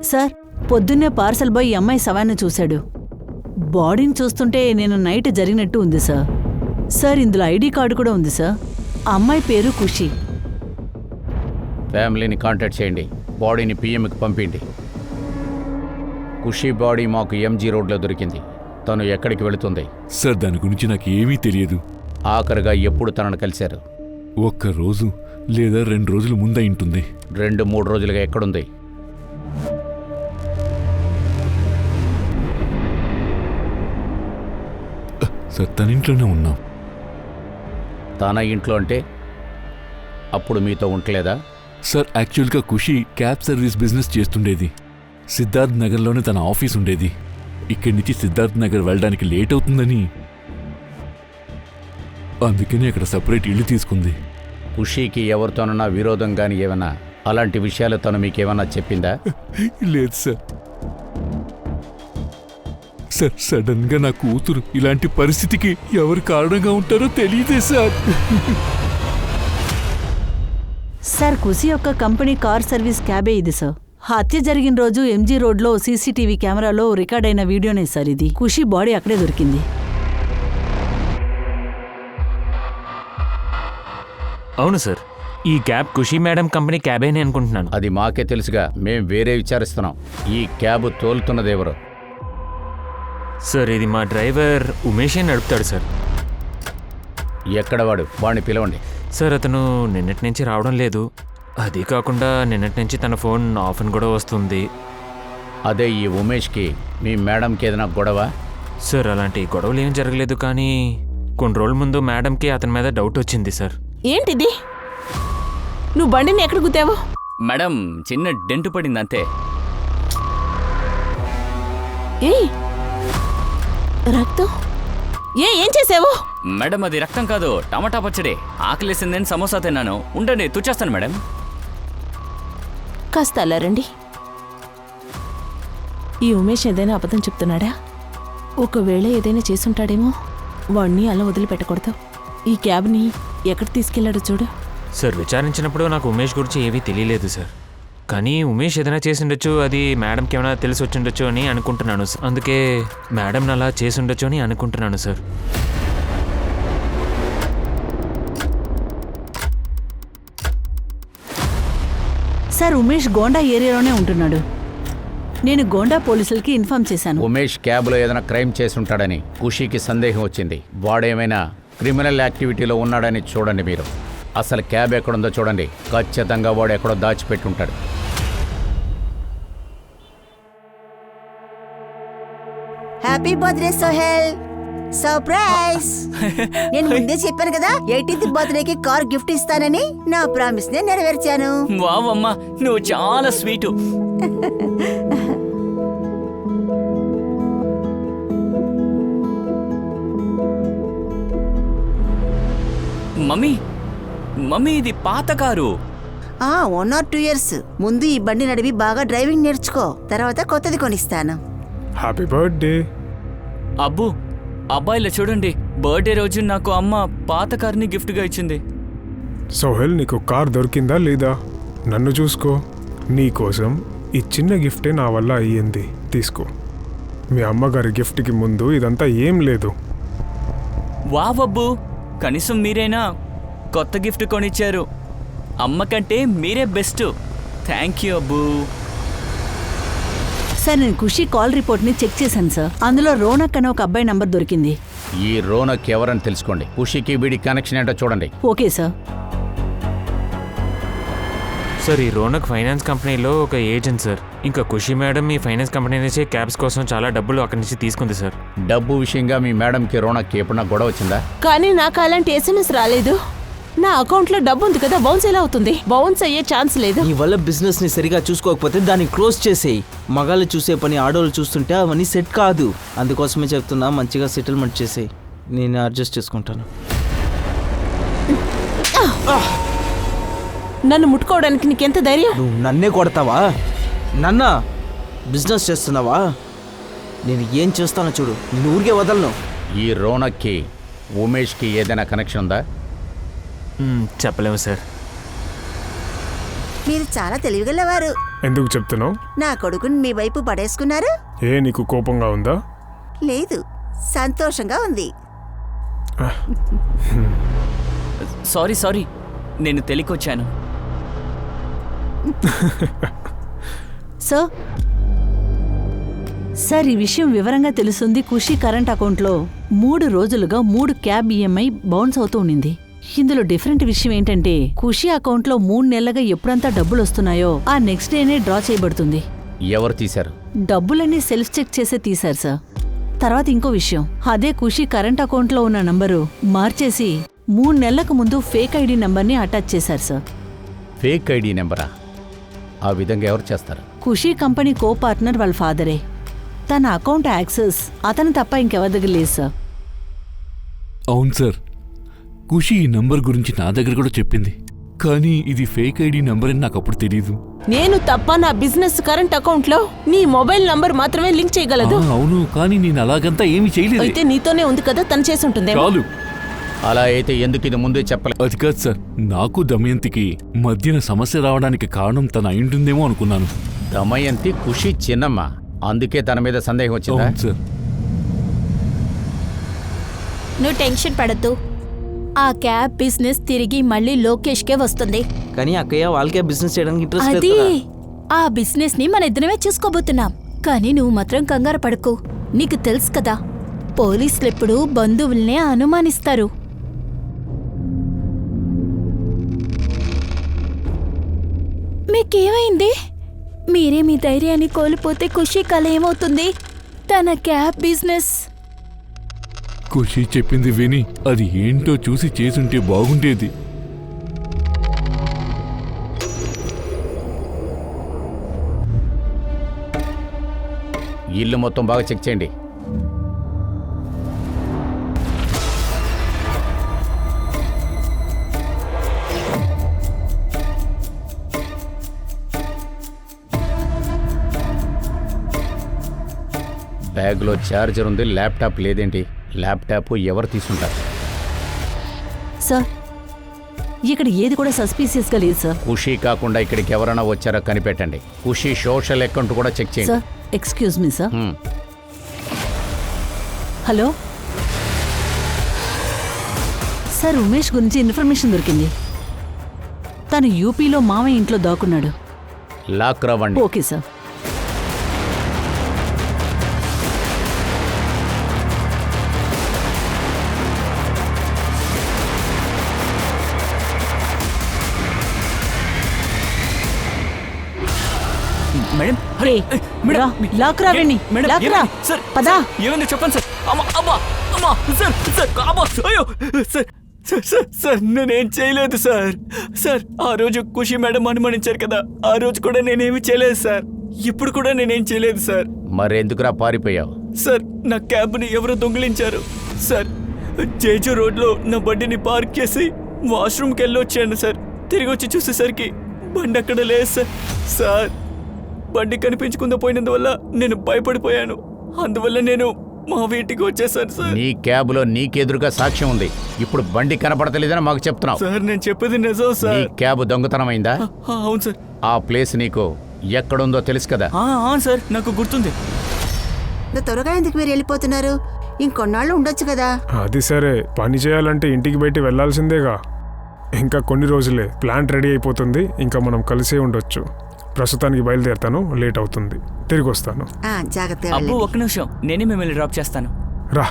సార్, పొద్దున్నే పార్సల్ బాయ్ ఈ అమ్మాయి శవాన్ని చూశాడు. బాడీని చూస్తుంటే నేను నైట్ జరిగినట్టు ఉంది సార్. సార్, ఇందులో ఐడి కార్డు కూడా ఉంది సార్. ఆ అమ్మాయి పేరు ఖుషి. ఫ్యామిలీని కాంటాక్ట్ చేయండి, బాడీని పిఎంకి పంపిండి. ఖుషి బాడీ మాకు ఎంజీ రోడ్లో దొరికింది. తను ఎక్కడికి వెళుతుంది? సార్, దాని గురించి నాకు ఏమీ తెలియదు. ఆఖరిగా ఎప్పుడు తనను కలిశారు? 1 రోజు లేదా 2 రోజుల ముందు ఉంటుంది. 2-3 రోజులుగా ఎక్కడుంది? సార్, తన ఇంట్లోనే ఉన్నాం. తన ఇంట్లో అంటే అప్పుడు మీతో ఉండలేదా? సార్, యాక్చువల్గా ఖుషి క్యాబ్ సర్వీస్ బిజినెస్ చేస్తుండేది. సిద్ధార్థ్ నగర్లోనే తన ఆఫీస్ ఉండేది. ఇక్కడి నుంచి సిద్ధార్థ్ నగర్ వెళ్ళడానికి లేట్ అవుతుందని అందుకని అక్కడ సపరేట్ ఇల్లు తీసుకుంది. ఖుషీకి ఎవరితోనన్నా విరోధం కానీ ఏమన్నా అలాంటి విషయాలు తను మీకేమన్నా చెప్పిందా? లేదు సార్. సార్ సడన్ గా నా కూతురు ఇలాంటి పరిస్థితికి ఎవరు కారణంగా ఉంటారో తెలియదే సార్. సార్ ఖుషి యొక్క కంపెనీ కార్ సర్వీస్ క్యాబే ఇది సార్. హత్య జరిగిన రోజు ఎంజీ రోడ్లో సీసీటీవీ కెమెరాలో రికార్డ్ అయిన వీడియోనే సార్ ఇది. ఖుషి బాడీ అక్కడే దొరికింది. అవును సార్, ఈ క్యాబ్ ఖుషి మేడం కంపెనీ క్యాబే అని అనుకుంటున్నాను. అది మాకే తెలుసుగా, మేం వేరే విచారిస్తున్నాం. ఈ క్యాబ్ తోలుతున్నదెవరు? సార్ ఇది మా డ్రైవర్ ఉమేషే నడుపుతాడు సార్. ఎక్కడ వాడు? వాడిని పిలవండి. సార్ అతను నిన్నటి నుంచి రావడం లేదు. అది కాకుండా నిన్నటి నుంచి తన ఫోన్ ఆఫ్ అని కూడా వస్తుంది. అదే ఈ ఉమేష్కి మీ మేడంకి ఏదైనా గొడవ? సార్ అలాంటి గొడవలు ఏం జరగలేదు, కానీ కొన్ని రోజుల ముందు మేడంకి అతని మీద డౌట్ వచ్చింది సార్. ఏంటిది? నువ్వు బండిని ఎక్కడ గుద్దావు? మేడం చిన్న డెంటు పడింది అంతే. ఏయ్, రక్తం? ఏం చేసావు? మేడం అది రక్తం కాదు, టమాటా పచ్చడి. ఆకలేసిందని సమోసా తిన్నాను. ఉండండి తుచ్చేస్తాను మేడం. కాస్త అలా రండి. ఈ ఉమేష్ ఏదైనా అబద్ధం చెప్తున్నాడా? ఒకవేళ ఏదైనా చేసుంటాడేమో. వాణ్ణి అలా వదిలిపెట్టకూడదు. ఈ క్యాబ్ని ఎక్కడ తీసుకెళ్లాడో చూడు. సార్ విచారించినప్పుడు నాకు ఉమేష్ గురించి ఏమీ తెలియలేదు సార్. కానీ ఉమేష్ ఏదైనా చేసి ఉండొచ్చు, అది మేడంకి ఏమైనా తెలిసి వచ్చి ఉండొచ్చు అని అనుకుంటున్నాను. అందుకే మేడం అలా చేసి ఉండొచ్చు అని అనుకుంటున్నాను సార్. సార్ ఉమేష్ గోండా ఏరియాలోనే ఉంటున్నాడు. నేను గోండా పోలీసులకి ఇన్ఫార్మ్ చేశాను. ఉమేష్ క్యాబ్లో ఏదైనా క్రైమ్ చేసి ఉంటాడని ఖుషికి సందేహం వచ్చింది. వాడేమైనా క్రిమినల్ యాక్టివిటీలో ఉన్నాడని చూడండి మీరు. అసలు క్యాబ్ ఎక్కడుందో చూడండి. ఖచ్చితంగా వాడు ఎక్కడో దాచిపెట్టుంటాడు. Happy birthday Sohel. సర్ప్రైజ్! నేను ముందే చెప్పాను కదా 18th బర్త్డేకి కార్ గిఫ్ట్ ఇస్తానని. నా ప్రామిస్ నే నెరవేర్చాను. వావ్ అమ్మా, నువ్వు చాలా స్వీటు. మమ్మీ మమ్మీ ఇది పాత కారు. 1 or 2 years ముందు ఈ బండి నడివి బాగా డ్రైవింగ్ నేర్చుకో, తర్వాత కొత్తది కొనిస్తాను. Happy birthday. అబ్బు అబ్బాయిలా చూడండి, బర్త్డే రోజు నాకు అమ్మ పాత కార్ని గిఫ్ట్గా ఇచ్చింది. సోహెల్, నీకు కార్ దొరికిందా లేదా? నన్ను చూసుకో. నీకోసం ఈ చిన్న గిఫ్టే నా వల్ల అయ్యింది. తీసుకో. మీ అమ్మగారి గిఫ్ట్కి ముందు ఇదంతా ఏం లేదు. వావ్ అబ్బు, కనీసం మీరైనా కొత్త గిఫ్ట్ కొనిచ్చారు. అమ్మ కంటే మీరే best. Thank you Abbu. Sir నేను ఖుషి కాల్ రిపోర్ట్ని చెక్ చేశాను సార్. అందులో రోనక్ అనే ఒక అబ్బాయి నంబర్ దొరికింది. ఈ రోనక్ ఎవరని తెలుసుకోండి. ఖుషికి వీడి కనెక్షన్ ఏంటో చూడండి. Okay sir. సార్ ఈ రోనక్ ఫైనాన్స్ కంపెనీలో ఒక ఏజెంట్ సార్. ఇంకా ఖుషి మేడం ఈ ఫైనాన్స్ కంపెనీ నుంచి క్యాబ్స్ కోసం చాలా డబ్బులు అక్కడి నుంచి తీసుకుంది సార్. డబ్బు విషయంగా మీ మేడంకి రోనక్కి ఎప్పుడన్నా గొడవ వచ్చిందా? కానీ నాకు అలాంటి ఎస్ఎంఎస్ రాలేదు. నా అకౌంట్లో డబ్బు ఉంది కదా, బౌన్స్ ఎలా అవుతుంది? బౌన్స్ అయ్యే ఛాన్స్ లేదు. నీ వల్ల బిజినెస్ ని సరిగా చూసుకోకపోతే దాన్ని క్లోజ్ చేసేయి. మగాళ్ళు చూసే పని ఆడోళ్ళు చూస్తుంటే అవన్నీ సెట్ కాదు. అందుకోసమే చెప్తున్నా, మంచిగా సెటిల్మెంట్ చేసేయి. నేను అడ్జస్ట్ చేసుకుంటాను. నన్ను ముట్టుకోవడానికి నీకెంత ధైర్యం? నువ్వు నన్నే కొడతావా? నన్న బిజినెస్ చేస్తున్నావా? నేను ఏం చేస్తానో చూడు. నేను ఊరికే వదలను. ఈ రోనక్కి ఉమేష్కి ఏదైనా కనెక్షన్ ఉందా? చెప్పలేము సార్. మీరు చాలా తెలివిగలవారు. ఎందుకు చెప్తున్నావు? నా కొడుకుని మీ వైపు పడేసుకున్నారు. నీకు కోపంగా ఉందా? లేదు, సంతోషంగా ఉంది. సారీ, నేను తెలియకొచ్చాను. సార్ ఈ విషయం వివరంగా తెలుస్తుంది. ఖుషి కరెంట్ అకౌంట్లో 3 రోజులుగా 3 క్యాబ్ ఈఎంఐ బౌన్స్ అవుతూ ఉండింది. ఇందులో డిఫరెంట్ విషయం ఏంటంటే ఖుషి అకౌంట్లో 3 నెలలుగా ఎప్పుడంతా డబ్బులు వస్తున్నాయో ఆ నెక్స్ట్ డేనే డ్రా చేయబడుతుంది. ఎవరు తీశారు? డబ్బులన్నీ సెల్ఫ్ చెక్ చేసే తీశారు సార్. తర్వాత ఇంకో విషయం, అదే ఖుషి కరెంట్ అకౌంట్లో ఉన్న నంబరు మార్చేసి 3 నెలలకు ముందు ఫేక్ ఐడి నంబర్ని అటాచ్ చేశారు సార్. ఫేక్ ఐడి నెంబరా? ఆ విధంగా ఎవరు చేస్తారు? ఖుషి కంపెనీ కో పార్ట్నర్ వాళ్ళ ఫాదరే. తన అకౌంట్ యాక్సెస్ అతను తప్ప ఇంకెవరి దగ్గర లేదు సార్. అవును సార్, ఖుషి ఈ నంబర్ గురించి నా దగ్గర కూడా చెప్పింది. కానీ ఇది ఫేక్ ఐడి నంబర్ అని నాకు అప్పుడు తెలియదు. నేను తప్ప నా బిజినెస్ కరెంట్ అకౌంట్ లో నీ మొబైల్ నంబర్ మాత్రమే లింక్ చేయగలదు. అవును, కానీ నేను అలాగంతా ఏమీ చేయలేదు. అయితే నీతోనే ఉంది కదా, తను చేసి ఉంటుంది. చాలు. అలా అయితే ఎందుకు ఇది ముందే చెప్పలేదు? అది కాదు సార్, నాకు దమయంతికి మధ్యన సమస్య రావడానికి కారణం తను అయింటుందేమో అనుకున్నాను. దమయంతి ఖుషి చిన్నమ్మ, అందుకే తన మీద సందేహం వచ్చిందా? అవును సార్. నువ్వు టెన్షన్ పడద్దు, ఆ క్యాబ్ బిజినెస్ తిరిగి మళ్ళీ లోకేష్కే వస్తుంది. కానీ అక్కయ్య వాళ్ళకే బిజినెస్ చేయడానికి ఇంట్రెస్ట్ అది లేదు కదా. ఆ బిజినెస్ ని మన ఇద్దరమే చూసుకోబోతున్నాం. కానీ నువ్వు మాత్రం కంగారు పడకు. నీకు తెలుసు కదా, పోలీసులు ఎప్పుడు బంధువుల్నే అనుమానిస్తారు. మీకేమైంది? మీరే మీ ధైర్యాన్ని కోల్పోతే ఖుషి కళ ఏమవుతుంది? తన క్యాబ్ బిజినెస్. ఖుషి చెప్పింది విని అది ఏంటో చూసి చేసుంటే బాగుండేది. ఇల్లు మొత్తం బాగా చెక్ చేయండి. బ్యాగ్లో ఛార్జర్ ఉంది, ల్యాప్టాప్ లేదేంటి? ల్యాప్టాప్ ఎవరు తీసుంటారు? సార్, ఇక్కడ ఏది కూడా సస్పీషియస్ గా లేదు సార్. ఖుషి కాకుండా ఇక్కడికి ఎవరైనా వచ్చారో కనిపెట్టండి. ఖుషి సోషల్ అకౌంట్ కూడా చెక్ చేయండి. Sir, excuse me sir. Hello sir, Umesh గురించి ఇన్ఫర్మేషన్ దొరికింది. తను యూపీలో మామయ్య ఇంట్లో దాక్కున్నాడు. లాక్ రావండి. Okay sir. మేడం, రే, రా, లాక్ రా వెన్ని, మేడం, లాక్ రా. ఏమైంది? సార్, పదా. ఏమైంది చెప్పండి సార్. అమ్మా, అమ్మా, అమ్మా, సార్, సార్, అమ్మా, అయ్యో, సార్, సార్, సార్, సార్, నేనేం చేయలేదు సార్. సార్, ఆ రోజు ఖుషి మేడం అనుమానించారు కదా, ఆ రోజు కూడా నేనేమి చేయలేదు సార్. ఇప్పుడు కూడా నేనేం చేయలేదు సార్. మరెందుకురా పారిపోయావు? సార్, నా క్యాబ్ని ఎవరో దొంగిలించారు సార్. జేజు రోడ్లో నా బండిని పార్క్ చేసి వాష్రూమ్కి వెళ్ళి వచ్చాను సార్. తిరిగి వచ్చి చూసేసరికి బండి అక్కడ లేదు సార్. సార్, బండి కనిపించకుండా పోయినందువల్ల నేను భయపడిపోయాను. అందువల్ల నేను మా వీటికి వచ్చేసాను సార్. నీ క్యాబ్లో నీకెదురుగా సాక్ష్యం ఉంది. ఇప్పుడు బండి కనపడతలేదని మాకు చెప్తున్నావు. సార్, నేను చెప్పేది నిజం సార్. నీ క్యాబ్ దొంగతనమైందా? అవును సార్. ఆ ప్లేస్ నీకు ఎక్కడుందో తెలుసు కదా? అవును సార్, నాకు గుర్తుంది. త్వరగా ఎందుకు మీరు వెళ్ళిపోతున్నారు? ఇంకొన్నాళ్ళు ఉండొచ్చు కదా. అది సరే, పని చేయాలంటే ఇంటికి బయట వెళ్లాల్సిందేగా. ఇంకా కొన్ని రోజులే, ప్లాంట్ రెడీ అయిపోతుంది. ఇంకా మనం కలిసే ఉండొచ్చు. ప్రస్తుతానికి బయలుదేరుతాను, లేట్ అవుతుంది. తిరిగి వస్తాను. జాగ్రత్తగా అబ్బు, వెళ్ళండి. ఒక్క నిమిషం, నేనే మిమ్మల్ని డ్రాప్ చేస్తాను. రా.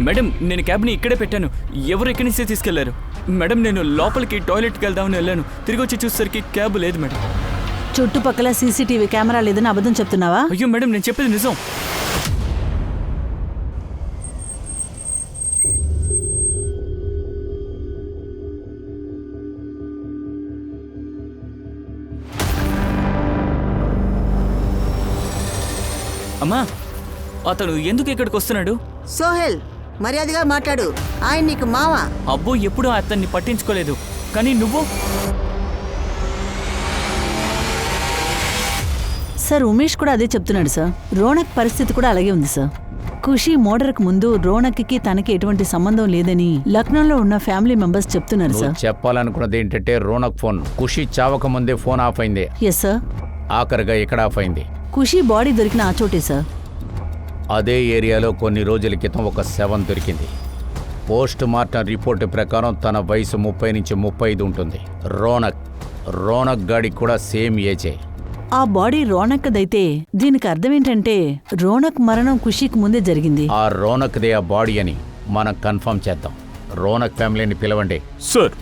మేడం, నేను క్యాబ్ని ఇక్కడే పెట్టాను. ఎవరు ఇక్కడి నుంచే తీసుకెళ్లారు? మేడం, నేను లోపలికి టాయిలెట్కి వెళ్దామని వెళ్ళాను. తిరిగి వచ్చి చూసేసరికి క్యాబ్ లేదు మేడం. చుట్టుపక్కల సీసీటీవీ కెమెరా లేదని అబద్ధం చెప్తున్నావా? అయ్యో మేడం, నేను చెప్పేది నిజం. అమ్మా, అతను ఎందుకు ఇక్కడికి వస్తున్నాడు? సోహెల్, మర్యాదగా మాట్లాడు. ఆయన నీకు మావ. అబ్బో, ఎప్పుడూ అతన్ని పట్టించుకోలేదు. కానీ నువ్వు? సార్, ఉమేష్ కూడా అదే చెప్తున్నాడు సార్. రోనక్ పరిస్థితి కూడా అలాగే ఉంది సార్. ఖుషి మర్డర్కు ముందు రోనక్కి తనకి ఎటువంటి సంబంధం లేదని లక్నోలో ఉన్న ఫ్యామిలీ మెంబర్స్ చెప్తున్నారు సార్. చెప్పాలనుకున్నది ఏంటంటే, రోనక్ ఫోన్ ఖుషి చావక ముందే ఫోన్ ఆఫ్ అయింది. Yes sir. ఆఖరిగా ఇక్కడ ఆఫ్ అయింది. ఖుషి బాడీ దొరికిన ఆ చోటే సార్. అదే ఏరియాలో కొన్ని రోజుల క్రితం ఒక శవం దొరికింది. పోస్ట్ మార్టం రిపోర్టు ప్రకారం తన వయసు 30 నుంచి 35 ఉంటుంది. రోనక్ గాడికి కూడా సేమ్ ఏజే. ఆ బాడీ రోనక్దైతే దీనికి అర్థం ఏంటంటే రోనక్ మరణం ఖుషీకి ముందే జరిగింది. ఆ రోనక్దే ఆ బాడీ అని మనం కన్ఫర్మ్ చేద్దాం. రోనక్ ఫ్యామిలీని పిలవండి. సార్,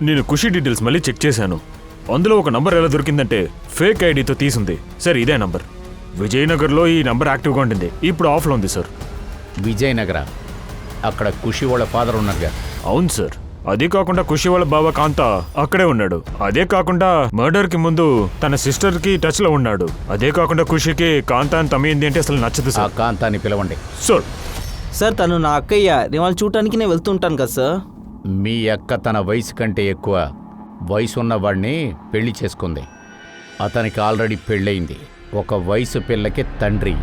నేను ఖుషి డీటెయిల్స్ మళ్ళీ చెక్ చేశాను. అందులో ఒక నంబర్ ఎలా దొరికిందంటే ఫేక్ ఐడితో తీసుంది సార్. ఇదే నంబర్. విజయనగర్లో ఈ నంబర్ యాక్టివ్గా ఉంటుంది. ఇప్పుడు ఆఫ్లో ఉంది సార్. విజయనగర? అక్కడ ఖుషి వాళ్ళ ఫాదర్ ఉన్నారుగా? అవును సార్. అదే కాకుండా ఖుషి వాళ్ళ బావ కాంత అక్కడే ఉన్నాడు. అదే కాకుండా మర్డర్ కి ముందు తన సిస్టర్ కి టచ్ లో ఉన్నాడు. అదే కాకుండా ఖుషికి కాంత అని తమ్మింది అంటే అసలు నచ్చదు సార్. కాంతాని పిలవండి. సార్ తను నా అక్కయ్య. నేను వాళ్ళు చూడటానికి నేను వెళ్తుంటాను కదా సార్. మీ అక్క తన వయసు కంటే ఎక్కువ వయసు ఉన్నవాడిని పెళ్లి చేసుకుంది. అతనికి ఆల్రెడీ పెళ్ళయింది. ఒక వయసు పిల్లకి తండ్రి.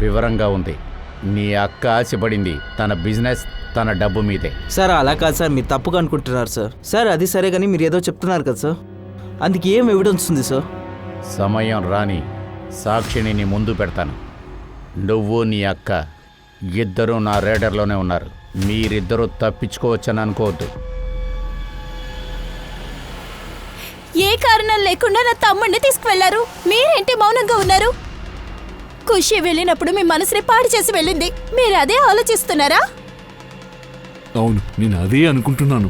వివరంగా ఉంది. నీ అక్క ఆశపడింది తన బిజినెస్, తన డబ్బు మీదే. సార్ అలా కాదు సార్, మీరు తప్పుగా అనుకుంటున్నారు సార్. సార్ అది సరే కానీ మీరు ఏదో చెప్తున్నారు కదా సార్, అందుకు ఏం ఎవిడెన్స్ ఉంది సార్? సమయం రాని సాక్షిని నీ ముందు పెడతాను. నువ్వు నీ అక్క ఇద్దరూ నా రేడర్లోనే ఉన్నారు. మీరిద్దరూ తప్పించుకోవచ్చని అనుకోవద్దు. ఏ కారణం లేకుండా నా తమ్ముడిని తీసుకువెళ్లారు. మీరేంటి మౌనంగా ఉన్నారు? ఖుషి వెళ్ళినప్పుడు మీ మనసుని పాడు చేసి వెళ్ళింది. మీరు అదే ఆలోచిస్తున్నారా? అవును, నేను అదే అనుకుంటున్నాను.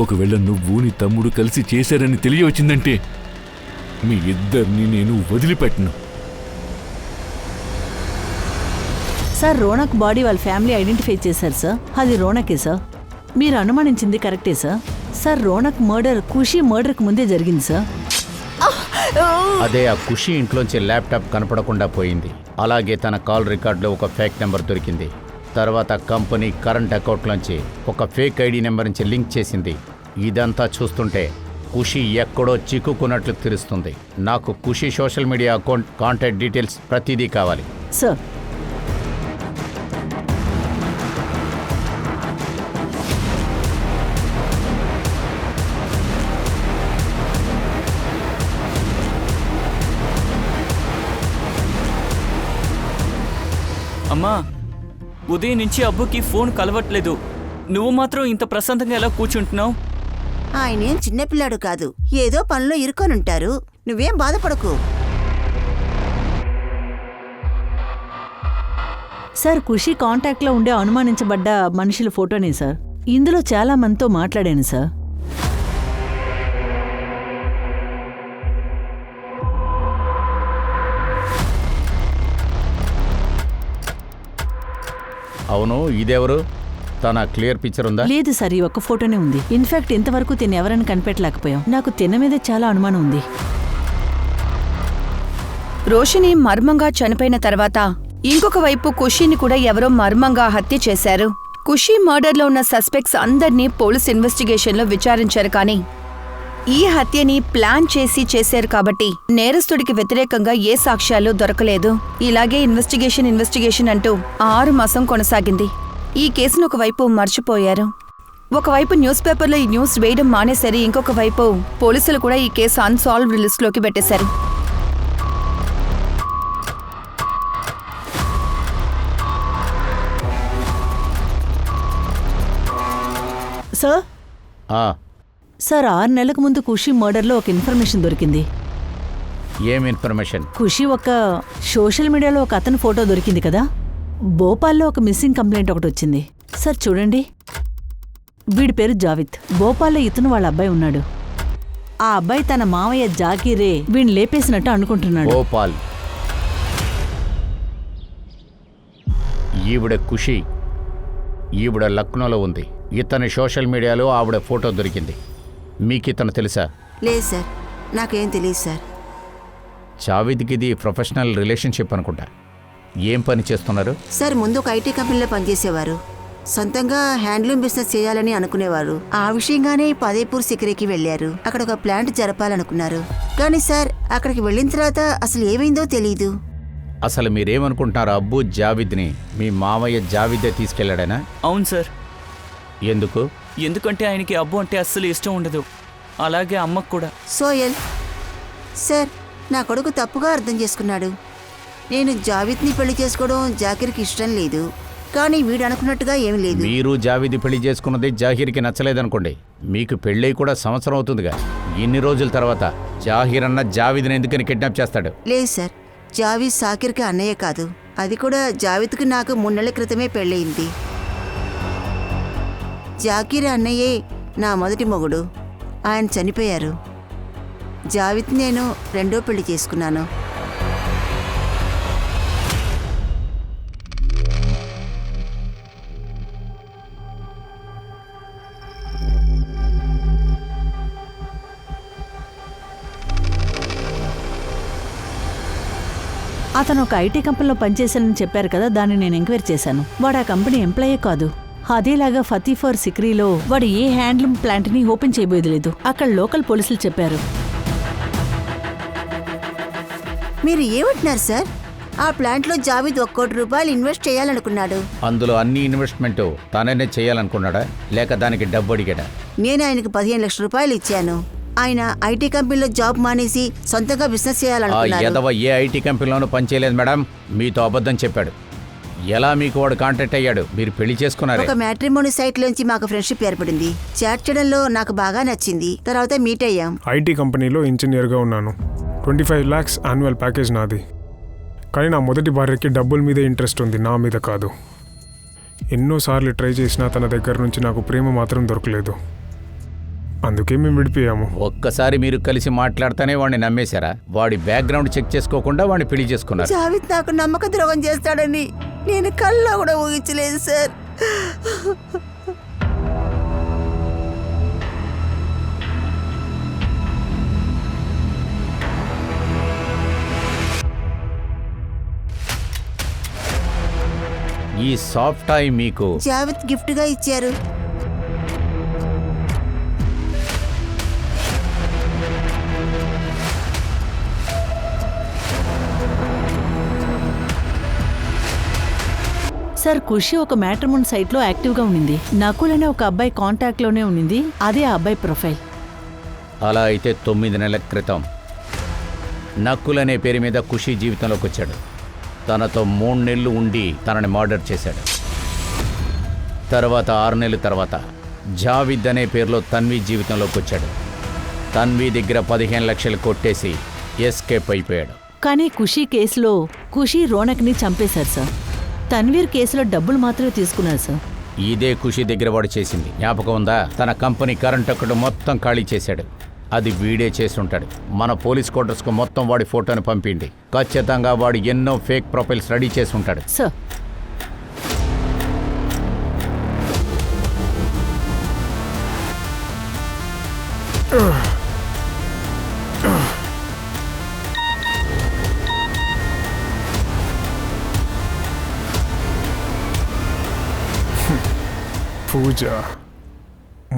ఒకవేళ నువ్వు నీ తమ్ముడు కలిసి చేశారని తెలియవచ్చిందంటే మీ ఇద్దరిని నేను వదిలిపెట్టను. సార్ రోనక్ బాడీ వాళ్ళ ఫ్యామిలీ ఐడెంటిఫై చేశారు సార్. అది రోనకే సార్. మీరు అనుమానించింది కరెక్టే సార్. సార్ రోనక్ మర్డర్ ఖుషి మర్డర్కి ముందే జరిగింది సార్. అదే ఆ ఖుషి ఇంట్లోంచి ల్యాప్టాప్ కనపడకుండా పోయింది. అలాగే తన కాల్ రికార్డులో ఒక ఫేక్ నెంబర్ దొరికింది. తర్వాత కంపెనీ కరెంట్ అకౌంట్లోంచి ఒక ఫేక్ ఐడి నెంబర్ నుంచి లింక్ చేసింది. ఇదంతా చూస్తుంటే ఖుషి ఎక్కడో చిక్కుకున్నట్లు తెలుస్తుంది. నాకు Khushi social media account, contact details ప్రతిదీ కావాలి సార్. అమ్మా, ఉదయం నుంచి అబ్బుకి ఫోన్ కలవట్లేదు. నువ్వు మాత్రం ఇంత ప్రశాంతంగా ఎలా కూర్చుంటున్నావు? ఆయనేం చిన్నపిల్లాడు కాదు, ఏదో పనిలో ఇరుకొనుంటారు. నువ్వేం బాధపడకు. సార్ ఖుషి కాంటాక్ట్లో ఉండే అనుమానించబడ్డ మనుషుల ఫోటోనే సార్. ఇందులో చాలా మందితో మాట్లాడాను సార్. అవును, ఇదెవరు? తన క్లియర్ పిక్చర్ ఉందా? లేదు సార్, ఈ ఒక్క ఫోటోనే ఉంది. ఇన్ఫాక్ట్ ఇంతవరకు తిని ఎవరైనా కనిపెట్టలేకపోయాం. నాకు తిన్న మీద చాలా అనుమానం ఉంది. రోషిని మర్మంగా చనిపోయిన తర్వాత ఇంకొక వైపు ఖుషీని కూడా ఎవరో మర్మంగా హత్య చేశారు. ఖుషీ మర్డర్లో ఉన్న సస్పెక్ట్స్ అందర్నీ పోలీస్ ఇన్వెస్టిగేషన్లో విచారించారు. కానీ ఈ హత్యని ప్లాన్ చేశారు కాబట్టి నేరస్తుడికి వ్యతిరేకంగా ఏ సాక్ష్యాలు దొరకలేదు. ఇలాగే ఇన్వెస్టిగేషన్ అంటూ 6 మాసం కొనసాగింది. ఈ కేసును ఒకవైపు మర్చిపోయారు. ఒకవైపు న్యూస్ పేపర్లో ఈ న్యూస్ వేయడం మానేశారు. ఇంకొక వైపు పోలీసులు కూడా ఈ కేసు అన్సాల్వ్డ్ లిస్టులోకి పెట్టేశారు. సార్ సార్ 6 నెలలకు ముందు ఖుషి మర్డర్లో ఒక ఇన్ఫర్మేషన్ దొరికింది. ఏం ఇన్ఫర్మేషన్? ఖుషి ఒక సోషల్ మీడియాలో ఒక అతని ఫోటో దొరికింది కదా. భోపాల్లో ఒక మిస్సింగ్ కంప్లైంట్ ఒకటి వచ్చింది సార్. చూడండి, వీడి పేరు జావిద్. భోపాల్లో ఇతను వాళ్ళ అబ్బాయి ఉన్నాడు. ఆ అబ్బాయి తన మావయ్య జాకీరే వీడిని లేపేసినట్టు అనుకుంటున్నాడు. భోపాల్. ఈవిడ ఖుషి. ఈవిడ లక్నోలో ఉంది. ఇతని సోషల్ మీడియాలో ఆవిడ ఫోటో దొరికింది. మీకు ఇతను తెలుసా? లేదు సార్, నాకేం తెలియదు సార్. జావిద్కి ఇది ప్రొఫెషనల్ రిలేషన్షిప్ అనుకుంటా. ఏం పని చేస్తున్నారు? సార్ ముందు ఒక ఐటీ కంపెనీలో పనిచేసేవారు. సొంతంగా హ్యాండ్లూమ్ బిజినెస్ చేయాలని అనుకునేవారు. ఆ విషయంగానే పదేపూర్ సికరీకి వెళ్లారు. అక్కడ ఒక ప్లాంట్ జరపాలనుకున్నారు. కానీ సార్ అక్కడికి వెళ్ళిన తర్వాత అసలు ఏమైందో తెలీదు. అసలు మీరేమనుకుంటున్నారు? అబ్బు జావిద్ని మీ మామయ్య జావిద్దే తీసుకెళ్లాడనా? అవును సార్. ఎందుకు? ఎందుకంటే ఆయనకి అబ్బు అంటే అస్సలు ఇష్టం ఉండదు. అలాగే అమ్మకు కూడా. సోయల్ సార్, నా కొడుకు తప్పుగా అర్థం చేసుకున్నాడు. నేను జావిద్ని పెళ్లి చేసుకోవడం జాకిర్కి ఇష్టం లేదు. కానీ వీడు అనుకున్నట్టుగా ఏమీ లేదు. మీరు జావిద్ పెళ్లి చేసుకున్నది జాహీర్కి నచ్చలేదనుకోండి. మీకు పెళ్ళై కూడా సంవత్సరం అవుతుందిగా. ఇన్ని రోజుల తర్వాత జాహీర్ అన్న జావిద్ని ఎందుకని కిడ్నాప్ చేస్తాడు? లేదు సార్, జావీద్ సాకిర్కి అన్నయ్య కాదు. అది కూడా జావిద్కి నాకు 3 నెలల క్రితమే పెళ్ళయింది. జాకీర్ అన్నయ్యే నా మొదటి మొగుడు. ఆయన చనిపోయారు. జావిద్ నేను 2వ పెళ్లి చేసుకున్నాను. అతను ఒక ఐటీ కంపెనీలో పనిచేశానని చెప్పారు కదా, దాన్ని నేను ఎంక్వైరీ చేశాను. వాడు ఆ కంపెనీ ఎంప్లాయే కాదు. అదేలాగా ఫతీఫర్ సిక్రీలో వాడు ఏ హ్యాండ్లూమ్ ప్లాంట్ని ఓపెన్ చేయబోయేది లేదు. అక్కడ లోకల్ పోలీసులు చెప్పారు. మీరు ఏమంటున్నారు సార్? ఆ ప్లాంట్లో జావేద్ ₹1 కోటి ఇన్వెస్ట్ చేయాలనుకున్నాడు. అందులో అన్ని ఇన్వెస్ట్మెంట్ తననే చేయాలనుకున్నాడా లేక దానికి డబ్బు అడిగాడా? నేను ఆయనకు ₹15 లక్షలు ఇచ్చాను. ఆయన ఐటీ కంపెనీలో జాబ్ మానేసి సొంతంగా బిజినెస్ ఆ చేయాలనుకున్నారు. ఎదవ ఏ ఐటీ కంపెనీలోనూ పనిచేయలేదు మేడం. మీతో అబద్ధం చెప్పాడు. ఎలా మీకు వాడు కాంటాక్ట్ అయ్యాడు? మీరు పెళ్లి చేసుకున్నారే. ఒక మ్యాట్రిమోనీ సైట్ లోంచి మాకు ఫ్రెండ్షిప్ ఏర్పడింది. చాట్ చేయడంలో నాకు బాగా నచ్చింది. తర్వాత మీట్ అయ్యాం. ఐటీ కంపెనీలో ఇంజనీర్గా ఉన్నాను. 25 lakhs యాన్యువల్ ప్యాకేజ్ నాది. కానీ నా మొదటి భార్యకి డబ్బుల మీదే ఇంట్రెస్ట్ ఉంది, నా మీద కాదు. ఎన్నోసార్లు ట్రై చేసినా తన దగ్గర నుంచి నాకు ప్రేమ మాత్రం దొరకలేదు. అందుకే మేము విడిపోయాము. ఒక్కసారి మీరు కలిసి మాట్లాడితేనే వాడిని నమ్మేశారా? వాడి బ్యాక్గ్రౌండ్ చెక్ చేసుకోకుండా వాడిని పెళ్లి చేసుకున్నారు. జావేద్ నాకు నమ్మక ద్రోహం చేస్తాడని నేను కల్లో కూడా ఊహించలేదు సార్. ఈ సాఫ్ట్ టాయ్ మీకు జావేద్ గిఫ్ట్ గా ఇచ్చారు. సార్, ఖుషి ఒక మ్యాట్రిమోనీ సైట్లో యాక్టివ్గా ఉండింది. నకుల్ అనే ఒక అబ్బాయి కాంటాక్ట్లోనే ఉండింది. అదే ఆ అబ్బాయి ప్రొఫైల్. అలా అయితే 9 నెలల క్రితం నకుల్ అనే పేరు మీద ఖుషి జీవితంలోకి వచ్చాడు. తనతో 3 నెలలు ఉండి తనని మర్డర్ చేశాడు. తర్వాత 6 నెలల తర్వాత జావిద్ అనే పేరులో తన్వి జీవితంలోకి వచ్చాడు. తన్వి దగ్గర 15 లక్షలు కొట్టేసి ఎస్కేప్ అయిపోయాడు. కానీ ఖుషి కేసులో ఖుషి రోనక్ని చంపేశారు సార్. తన్వీర్ కేసులో డబ్బులు మాత్రమే తీసుకున్నారు సార్. ఇదే ఖుషి దగ్గర వాడు చేసింది జ్ఞాపకం ఉందా? తన కంపెనీ కరెంట్ అక్కడ మొత్తం ఖాళీ చేశాడు. అది వీడే చేసుంటాడు. మన పోలీస్ క్వార్టర్స్కు మొత్తం వాడి ఫోటోని పంపిండి. ఖచ్చితంగా వాడు ఎన్నో ఫేక్ ప్రొఫైల్స్ రెడీ చేసి ఉంటాడు. సార్, పూజ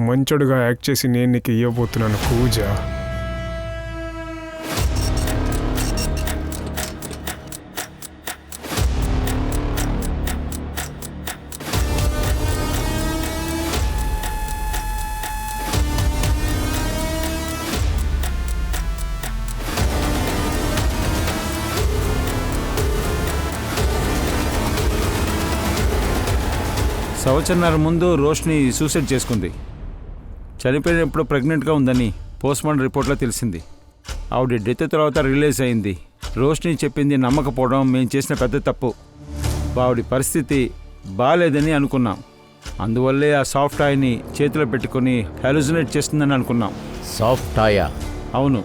మంచోడుగా యాక్ట్ చేసి నేను నీకు ఇవ్వబోతున్నాను. పూజ, సంవత్సరాల ముందు రోష్ని సూసైడ్ చేసుకుంది. చనిపోయినప్పుడు ప్రెగ్నెంట్గా ఉందని పోస్ట్మార్టం రిపోర్ట్లో తెలిసింది. ఆవిడ డెత్ తర్వాత రిలీజ్ అయింది. రోష్ని చెప్పింది నమ్మకపోవడం మేము చేసిన పెద్ద తప్పు. ఆవిడ పరిస్థితి బాగాలేదని అనుకున్నాం. అందువల్లే ఆ సాఫ్ట్ టాయ్ని చేతిలో పెట్టుకొని హాలుసినేట్ చేస్తుందని అనుకున్నాం. సాఫ్ట్ టాయా? అవును.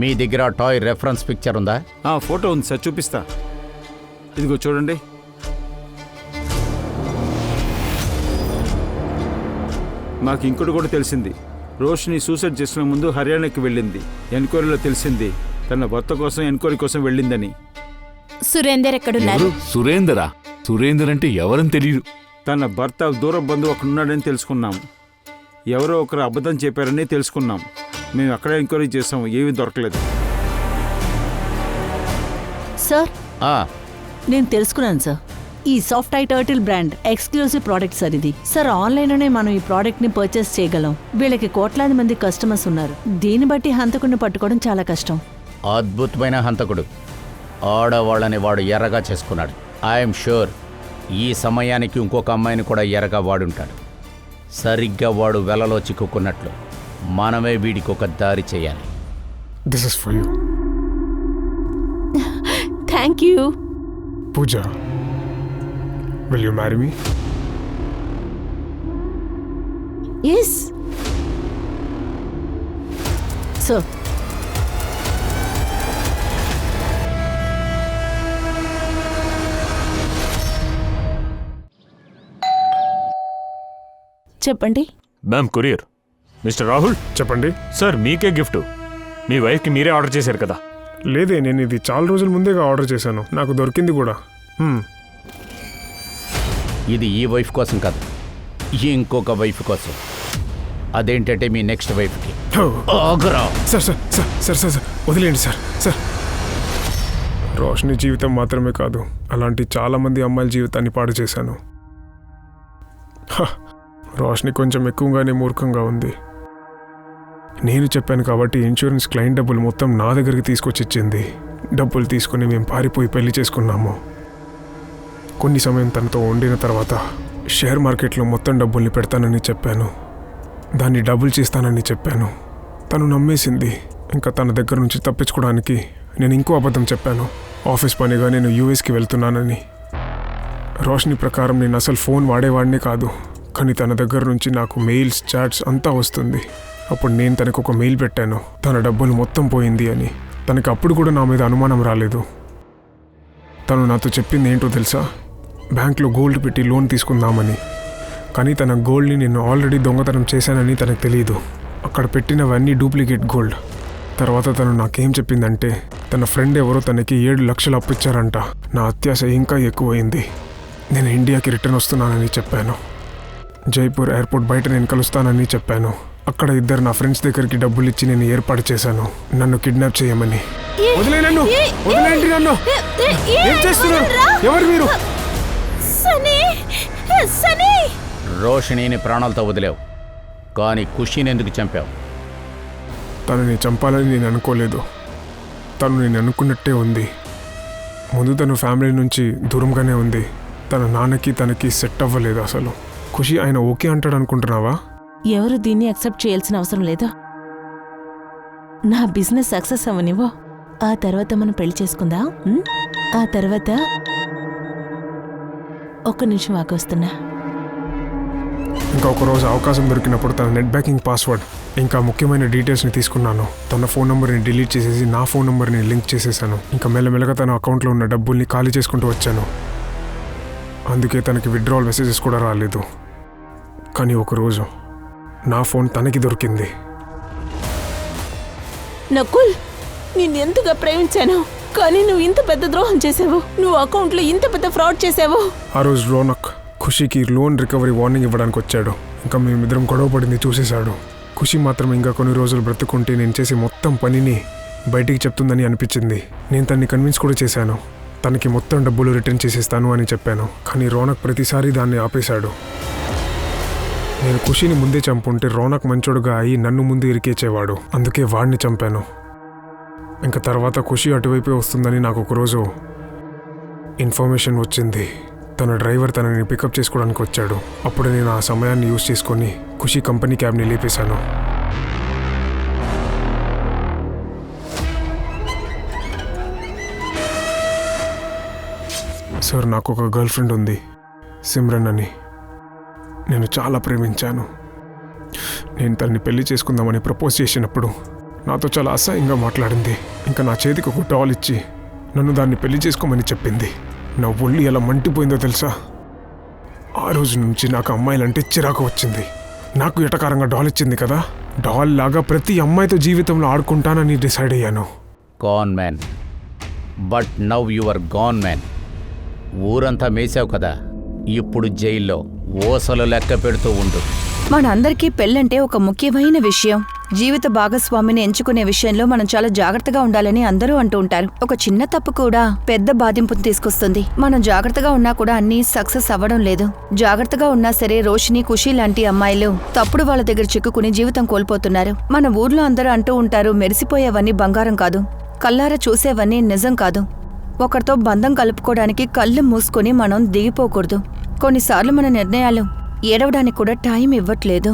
మీ దగ్గర టాయ్ రెఫరెన్స్ పిక్చర్ ఉందా? ఫోటో ఉంది సార్, చూపిస్తా. ఇదిగో చూడండి. మాకు ఇంకోటి కూడా తెలిసింది. రోష్ని సూసైడ్ చేసిన ముందు హర్యానాకి వెళ్ళింది. ఎన్క్వైరీలో తెలిసింది తన భర్త కోసం ఎన్క్వైరీ కోసం వెళ్ళిందని. సురేందర్ ఎక్కడున్నారు? సురేందరా? సురేందర్ అంటే ఎవరని తెలియదు. తన భర్త దూర బంధువు ఒకడున్నాడని తెలుసుకున్నాం. ఎవరో ఒకరు అబద్ధం చెప్పారని తెలుసుకున్నాం. మేము అక్కడే ఎంక్వైరీ చేసాం, ఏమీ దొరకలేదు. సార్, నేను తెలుసుకున్నాను సార్. ఈ soft I turtle brand exclusive product sir ఇది. సార్, ఆన్లైన్లోనే మనం ఈ ప్రోడక్ట్ని పర్చేస్ చేయగలం. వీళ్ళకి కోట్లాది మంది కస్టమర్స్ ఉన్నారు. దీన్ని బట్టి హంతకుడిని పట్టుకోవడం చాలా కష్టం. అద్భుతమైన హంతకుడు. ఆడవాళ్ళని వాడు ఎర్రగా చేసుకున్నాడు. ఐఎమ్ షూర్ ఈ సమయానికి ఇంకొక అమ్మాయిని కూడా ఎర్రగా వాడుంటాడు. సరిగ్గా వాడు వెలలో చిక్కుకున్నట్లు మనమే వీడికి ఒక దారి చేయాలి. This is for you. Thank you. Pooja, will you marry me? Yes. Sir, చెప్పండి. Ma'am, courier. మిస్టర్ రాహుల్, చెప్పండి సార్ మీకే గిఫ్ట్. మీ వైఫ్కి మీరే ఆర్డర్ చేశారు కదా. లేదే, నేను ఇది చాలా రోజుల ముందేగా ఆర్డర్ చేశాను. నాకు దొరికింది కూడా. ఇది ఈ వైఫ్ కోసం కాదు, ఇంకొక వైఫ్ కోసం. అదేంటంటే మీ నెక్స్ట్ వైఫ్కి. Sir sir sir sir sir sir వదిలేండి సార్. సార్ రోషిని జీవితం మాత్రమే కాదు, అలాంటి చాలామంది అమ్మాయిల జీవితాన్ని పాడు చేశాను. రోషిని కొంచెం ఎక్కువగానే మూర్ఖంగా ఉంది. నేను చెప్పాను కాబట్టి ఇన్సూరెన్స్ క్లయింట్ డబ్బులు మొత్తం నా దగ్గరికి తీసుకొచ్చి ఇచ్చింది. డబ్బులు తీసుకుని మేము పారిపోయి పెళ్లి చేసుకున్నాము. కొన్ని సమయం తనతో వండిన తర్వాత షేర్ మార్కెట్లో మొత్తం డబ్బుల్ని పెడతానని చెప్పాను. దాన్ని డబుల్ చేస్తానని చెప్పాను. తను నమ్మేసింది. ఇంకా తన దగ్గర నుంచి తప్పించుకోవడానికి నేను ఇంకో అబద్ధం చెప్పాను. ఆఫీస్ పనిగా నేను యూఎస్కి వెళ్తున్నానని. రోషిని ప్రకారం నేను అసలు ఫోన్ వాడేవాడినే కాదు, కానీ తన దగ్గర నుంచి నాకు మెయిల్స్, చాట్స్ అంతా వస్తుంది. అప్పుడు నేను తనకు ఒక మెయిల్ పెట్టాను, తన డబ్బులు మొత్తం పోయింది అని. తనకి అప్పుడు కూడా నా మీద అనుమానం రాలేదు. తను నాతో చెప్పింది ఏంటో తెలుసా? బ్యాంక్లో గోల్డ్ పెట్టి లోన్ తీసుకుందామని. కానీ తన గోల్డ్ని నేను ఆల్రెడీ దొంగతనం చేశానని తనకు తెలియదు. అక్కడ పెట్టినవన్నీ డూప్లికేట్ గోల్డ్. తర్వాత తను నాకేం చెప్పిందంటే తన ఫ్రెండ్ ఎవరో తనకి 7 లక్షలు అప్పిచ్చారంట. నా అత్యాశ ఇంకా ఎక్కువైంది. నేను ఇండియాకి రిటర్న్ వస్తున్నానని చెప్పాను. జైపూర్ ఎయిర్పోర్ట్ బయట నేను కలుస్తానని చెప్పాను. అక్కడ 2 నా ఫ్రెండ్స్ దగ్గరికి డబ్బులు ఇచ్చి నేను ఏర్పాటు చేశాను నన్ను కిడ్నాప్ చేయమని. వదిలేయండి నన్ను. ఏం చేస్తున్నారు? ఎవరు మీరు? రోషిణిని ప్రాణాలతో వదిలేవు, కానీ ఖుషీని ఎందుకు చంపావు? తనని చంపాలని నేను అనుకోలేదు. తను నేను అనుకున్నట్టే ఉంది. ముందు తను ఫ్యామిలీ నుంచి దూరంగానే ఉంది. తన నాన్నకి తనకి సెట్ అవ్వలేదు అసలు. ఖుషి ఆయన ఓకే అంటాడు అనుకుంటున్నావా? ఎవరు దీన్ని యాక్సెప్ట్ చేయాల్సిన అవసరం లేదు. నా బిజినెస్ సక్సెస్ అవ్వనివ్వు, ఆ తర్వాత మనం పెళ్లి చేసుకుందాం. ఆ తర్వాత ఒక్క నిమిషం ఆగొస్తున్నా. ఇంకా ఒక రోజు అవకాశం దొరికినప్పుడు తన నెట్ బ్యాంకింగ్ పాస్వర్డ్ ఇంకా ముఖ్యమైన డీటెయిల్స్ని తీసుకున్నాను. తన ఫోన్ నెంబర్ని డిలీట్ చేసేసి నా ఫోన్ నెంబర్ని లింక్ చేసేసాను. ఇంకా మెల్లమెల్లగా తన అకౌంట్లో ఉన్న డబ్బుల్ని ఖాళీ చేసుకుంటూ వచ్చాను. అందుకే తనకి విత్డ్రావల్ మెసేజెస్ కూడా రాలేదు. కానీ ఒకరోజు నా ఫోన్ తనకి దొరికింది. నకుల్, నేను ఎంతగా ప్రేమించాను, కానీ నువ్వు ఇంత పెద్ద ద్రోహం చేసావు. నువ్వు అకౌంట్లో ఇంత పెద్ద ఫ్రాడ్ చేసావు. ఆ రోజు రోనక్ ఖుషికి లోన్ రికవరీ వార్నింగ్ ఇవ్వడానికి వచ్చాడు. ఇంకా మేమిద్దరం గొడవ పడింది చూసేశాడు. ఖుషి మాత్రం ఇంకా కొన్ని రోజులు బ్రతుకుంటే నేను చేసే మొత్తం పనిని బయటికి చెప్తుందని అనిపించింది. నేను తన్ని కన్విన్స్ కూడా చేశాను. తనకి మొత్తం డబ్బులు రిటర్న్ చేసేస్తాను అని చెప్పాను. కానీ రోనక్ ప్రతిసారి దాన్ని ఆపేశాడు. నేను ఖుషిని ముందే చంపుంటే రోనక్ మంచోడుగా అయి నన్ను ముందు ఇరికేచేవాడు. అందుకే వాడిని చంపాను. ఇంకా తర్వాత ఖుషి అటువైపే వస్తుందని నాకు ఒకరోజు ఇన్ఫర్మేషన్ వచ్చింది. తన డ్రైవర్ తనని పికప్ చేసుకోవడానికి వచ్చాడు. అప్పుడు నేను ఆ సమయాన్ని యూజ్ చేసుకొని ఖుషి కంపెనీ క్యాబ్ని లేపేశాను. సార్, నాకు ఒక గర్ల్ ఫ్రెండ్ ఉంది, సిమ్రన్ అని. నేను చాలా ప్రేమించాను. నేను తనని పెళ్లి చేసుకుందామని ప్రపోజ్ చేసినప్పుడు నాతో చాలా అసహ్యంగా మాట్లాడింది. ఇంకా నా చేతికి ఒక డాల్ ఇచ్చి నన్ను దాన్ని పెళ్లి చేసుకోమని చెప్పింది. నా ఒళ్ళు ఎలా మంటిపోయిందో తెలుసా? ఆ రోజు నుంచి నాకు అమ్మాయిలంటే చిరాకు వచ్చింది. నాకు ఎటకారంగా డాల్ ఇచ్చింది కదా, డాల్ లాగా ప్రతి అమ్మాయితో జీవితంలో ఆడుకుంటానని డిసైడ్ అయ్యాను. Gone man, but now your gone man. ఊరంతా మేసావు కదా, ఇప్పుడు జైల్లో ఓసలు లెక్క పెడుతూ ఉండు. మనందరికీ పెళ్ళంటే ఒక ముఖ్యమైన విషయం. జీవిత భాగస్వామిని ఎంచుకునే విషయంలో మనం చాలా జాగ్రత్తగా ఉండాలని అందరూ అంటూ ఉంటారు. ఒక చిన్న తప్పు కూడా పెద్ద బాధింపును తీసుకొస్తుంది. మనం జాగ్రత్తగా ఉన్నా కూడా అన్నీ సక్సెస్ అవ్వడం లేదు. జాగ్రత్తగా ఉన్నా సరే రోషిని, ఖుషి లాంటి అమ్మాయిలు తప్పుడు వాళ్ళ దగ్గర చిక్కుకుని జీవితం కోల్పోతున్నారు. మన ఊర్లో అందరూ అంటూ ఉంటారు, మెరిసిపోయేవన్నీ బంగారం కాదు, కల్లారా చూసేవన్నీ నిజం కాదు. ఒకరితో బంధం కలుపుకోవడానికి కళ్ళు మూసుకొని మనం దిగిపోకూడదు. కొన్నిసార్లు మన నిర్ణయాలు ఏడవడానికి కూడా టైం ఇవ్వట్లేదు.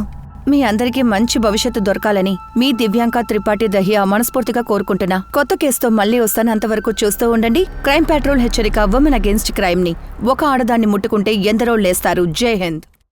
మీ అందరికీ మంచి భవిష్యత్తు దొరకాలని మీ దివ్యాంక త్రిపాఠి దహియా మనస్ఫూర్తిగా కోరుకుంటున్నా. కొత్త కేసుతో మళ్ళీ వస్తాను. అంతవరకు చూస్తూ ఉండండి క్రైమ్ పెట్రోల్. హెచ్చరిక, ఉమెన్ అగేన్స్ట్ క్రైమ్ ని ఒక ఆడదాన్ని ముట్టుకుంటే ఎందరో లేస్తారు. జై హింద్.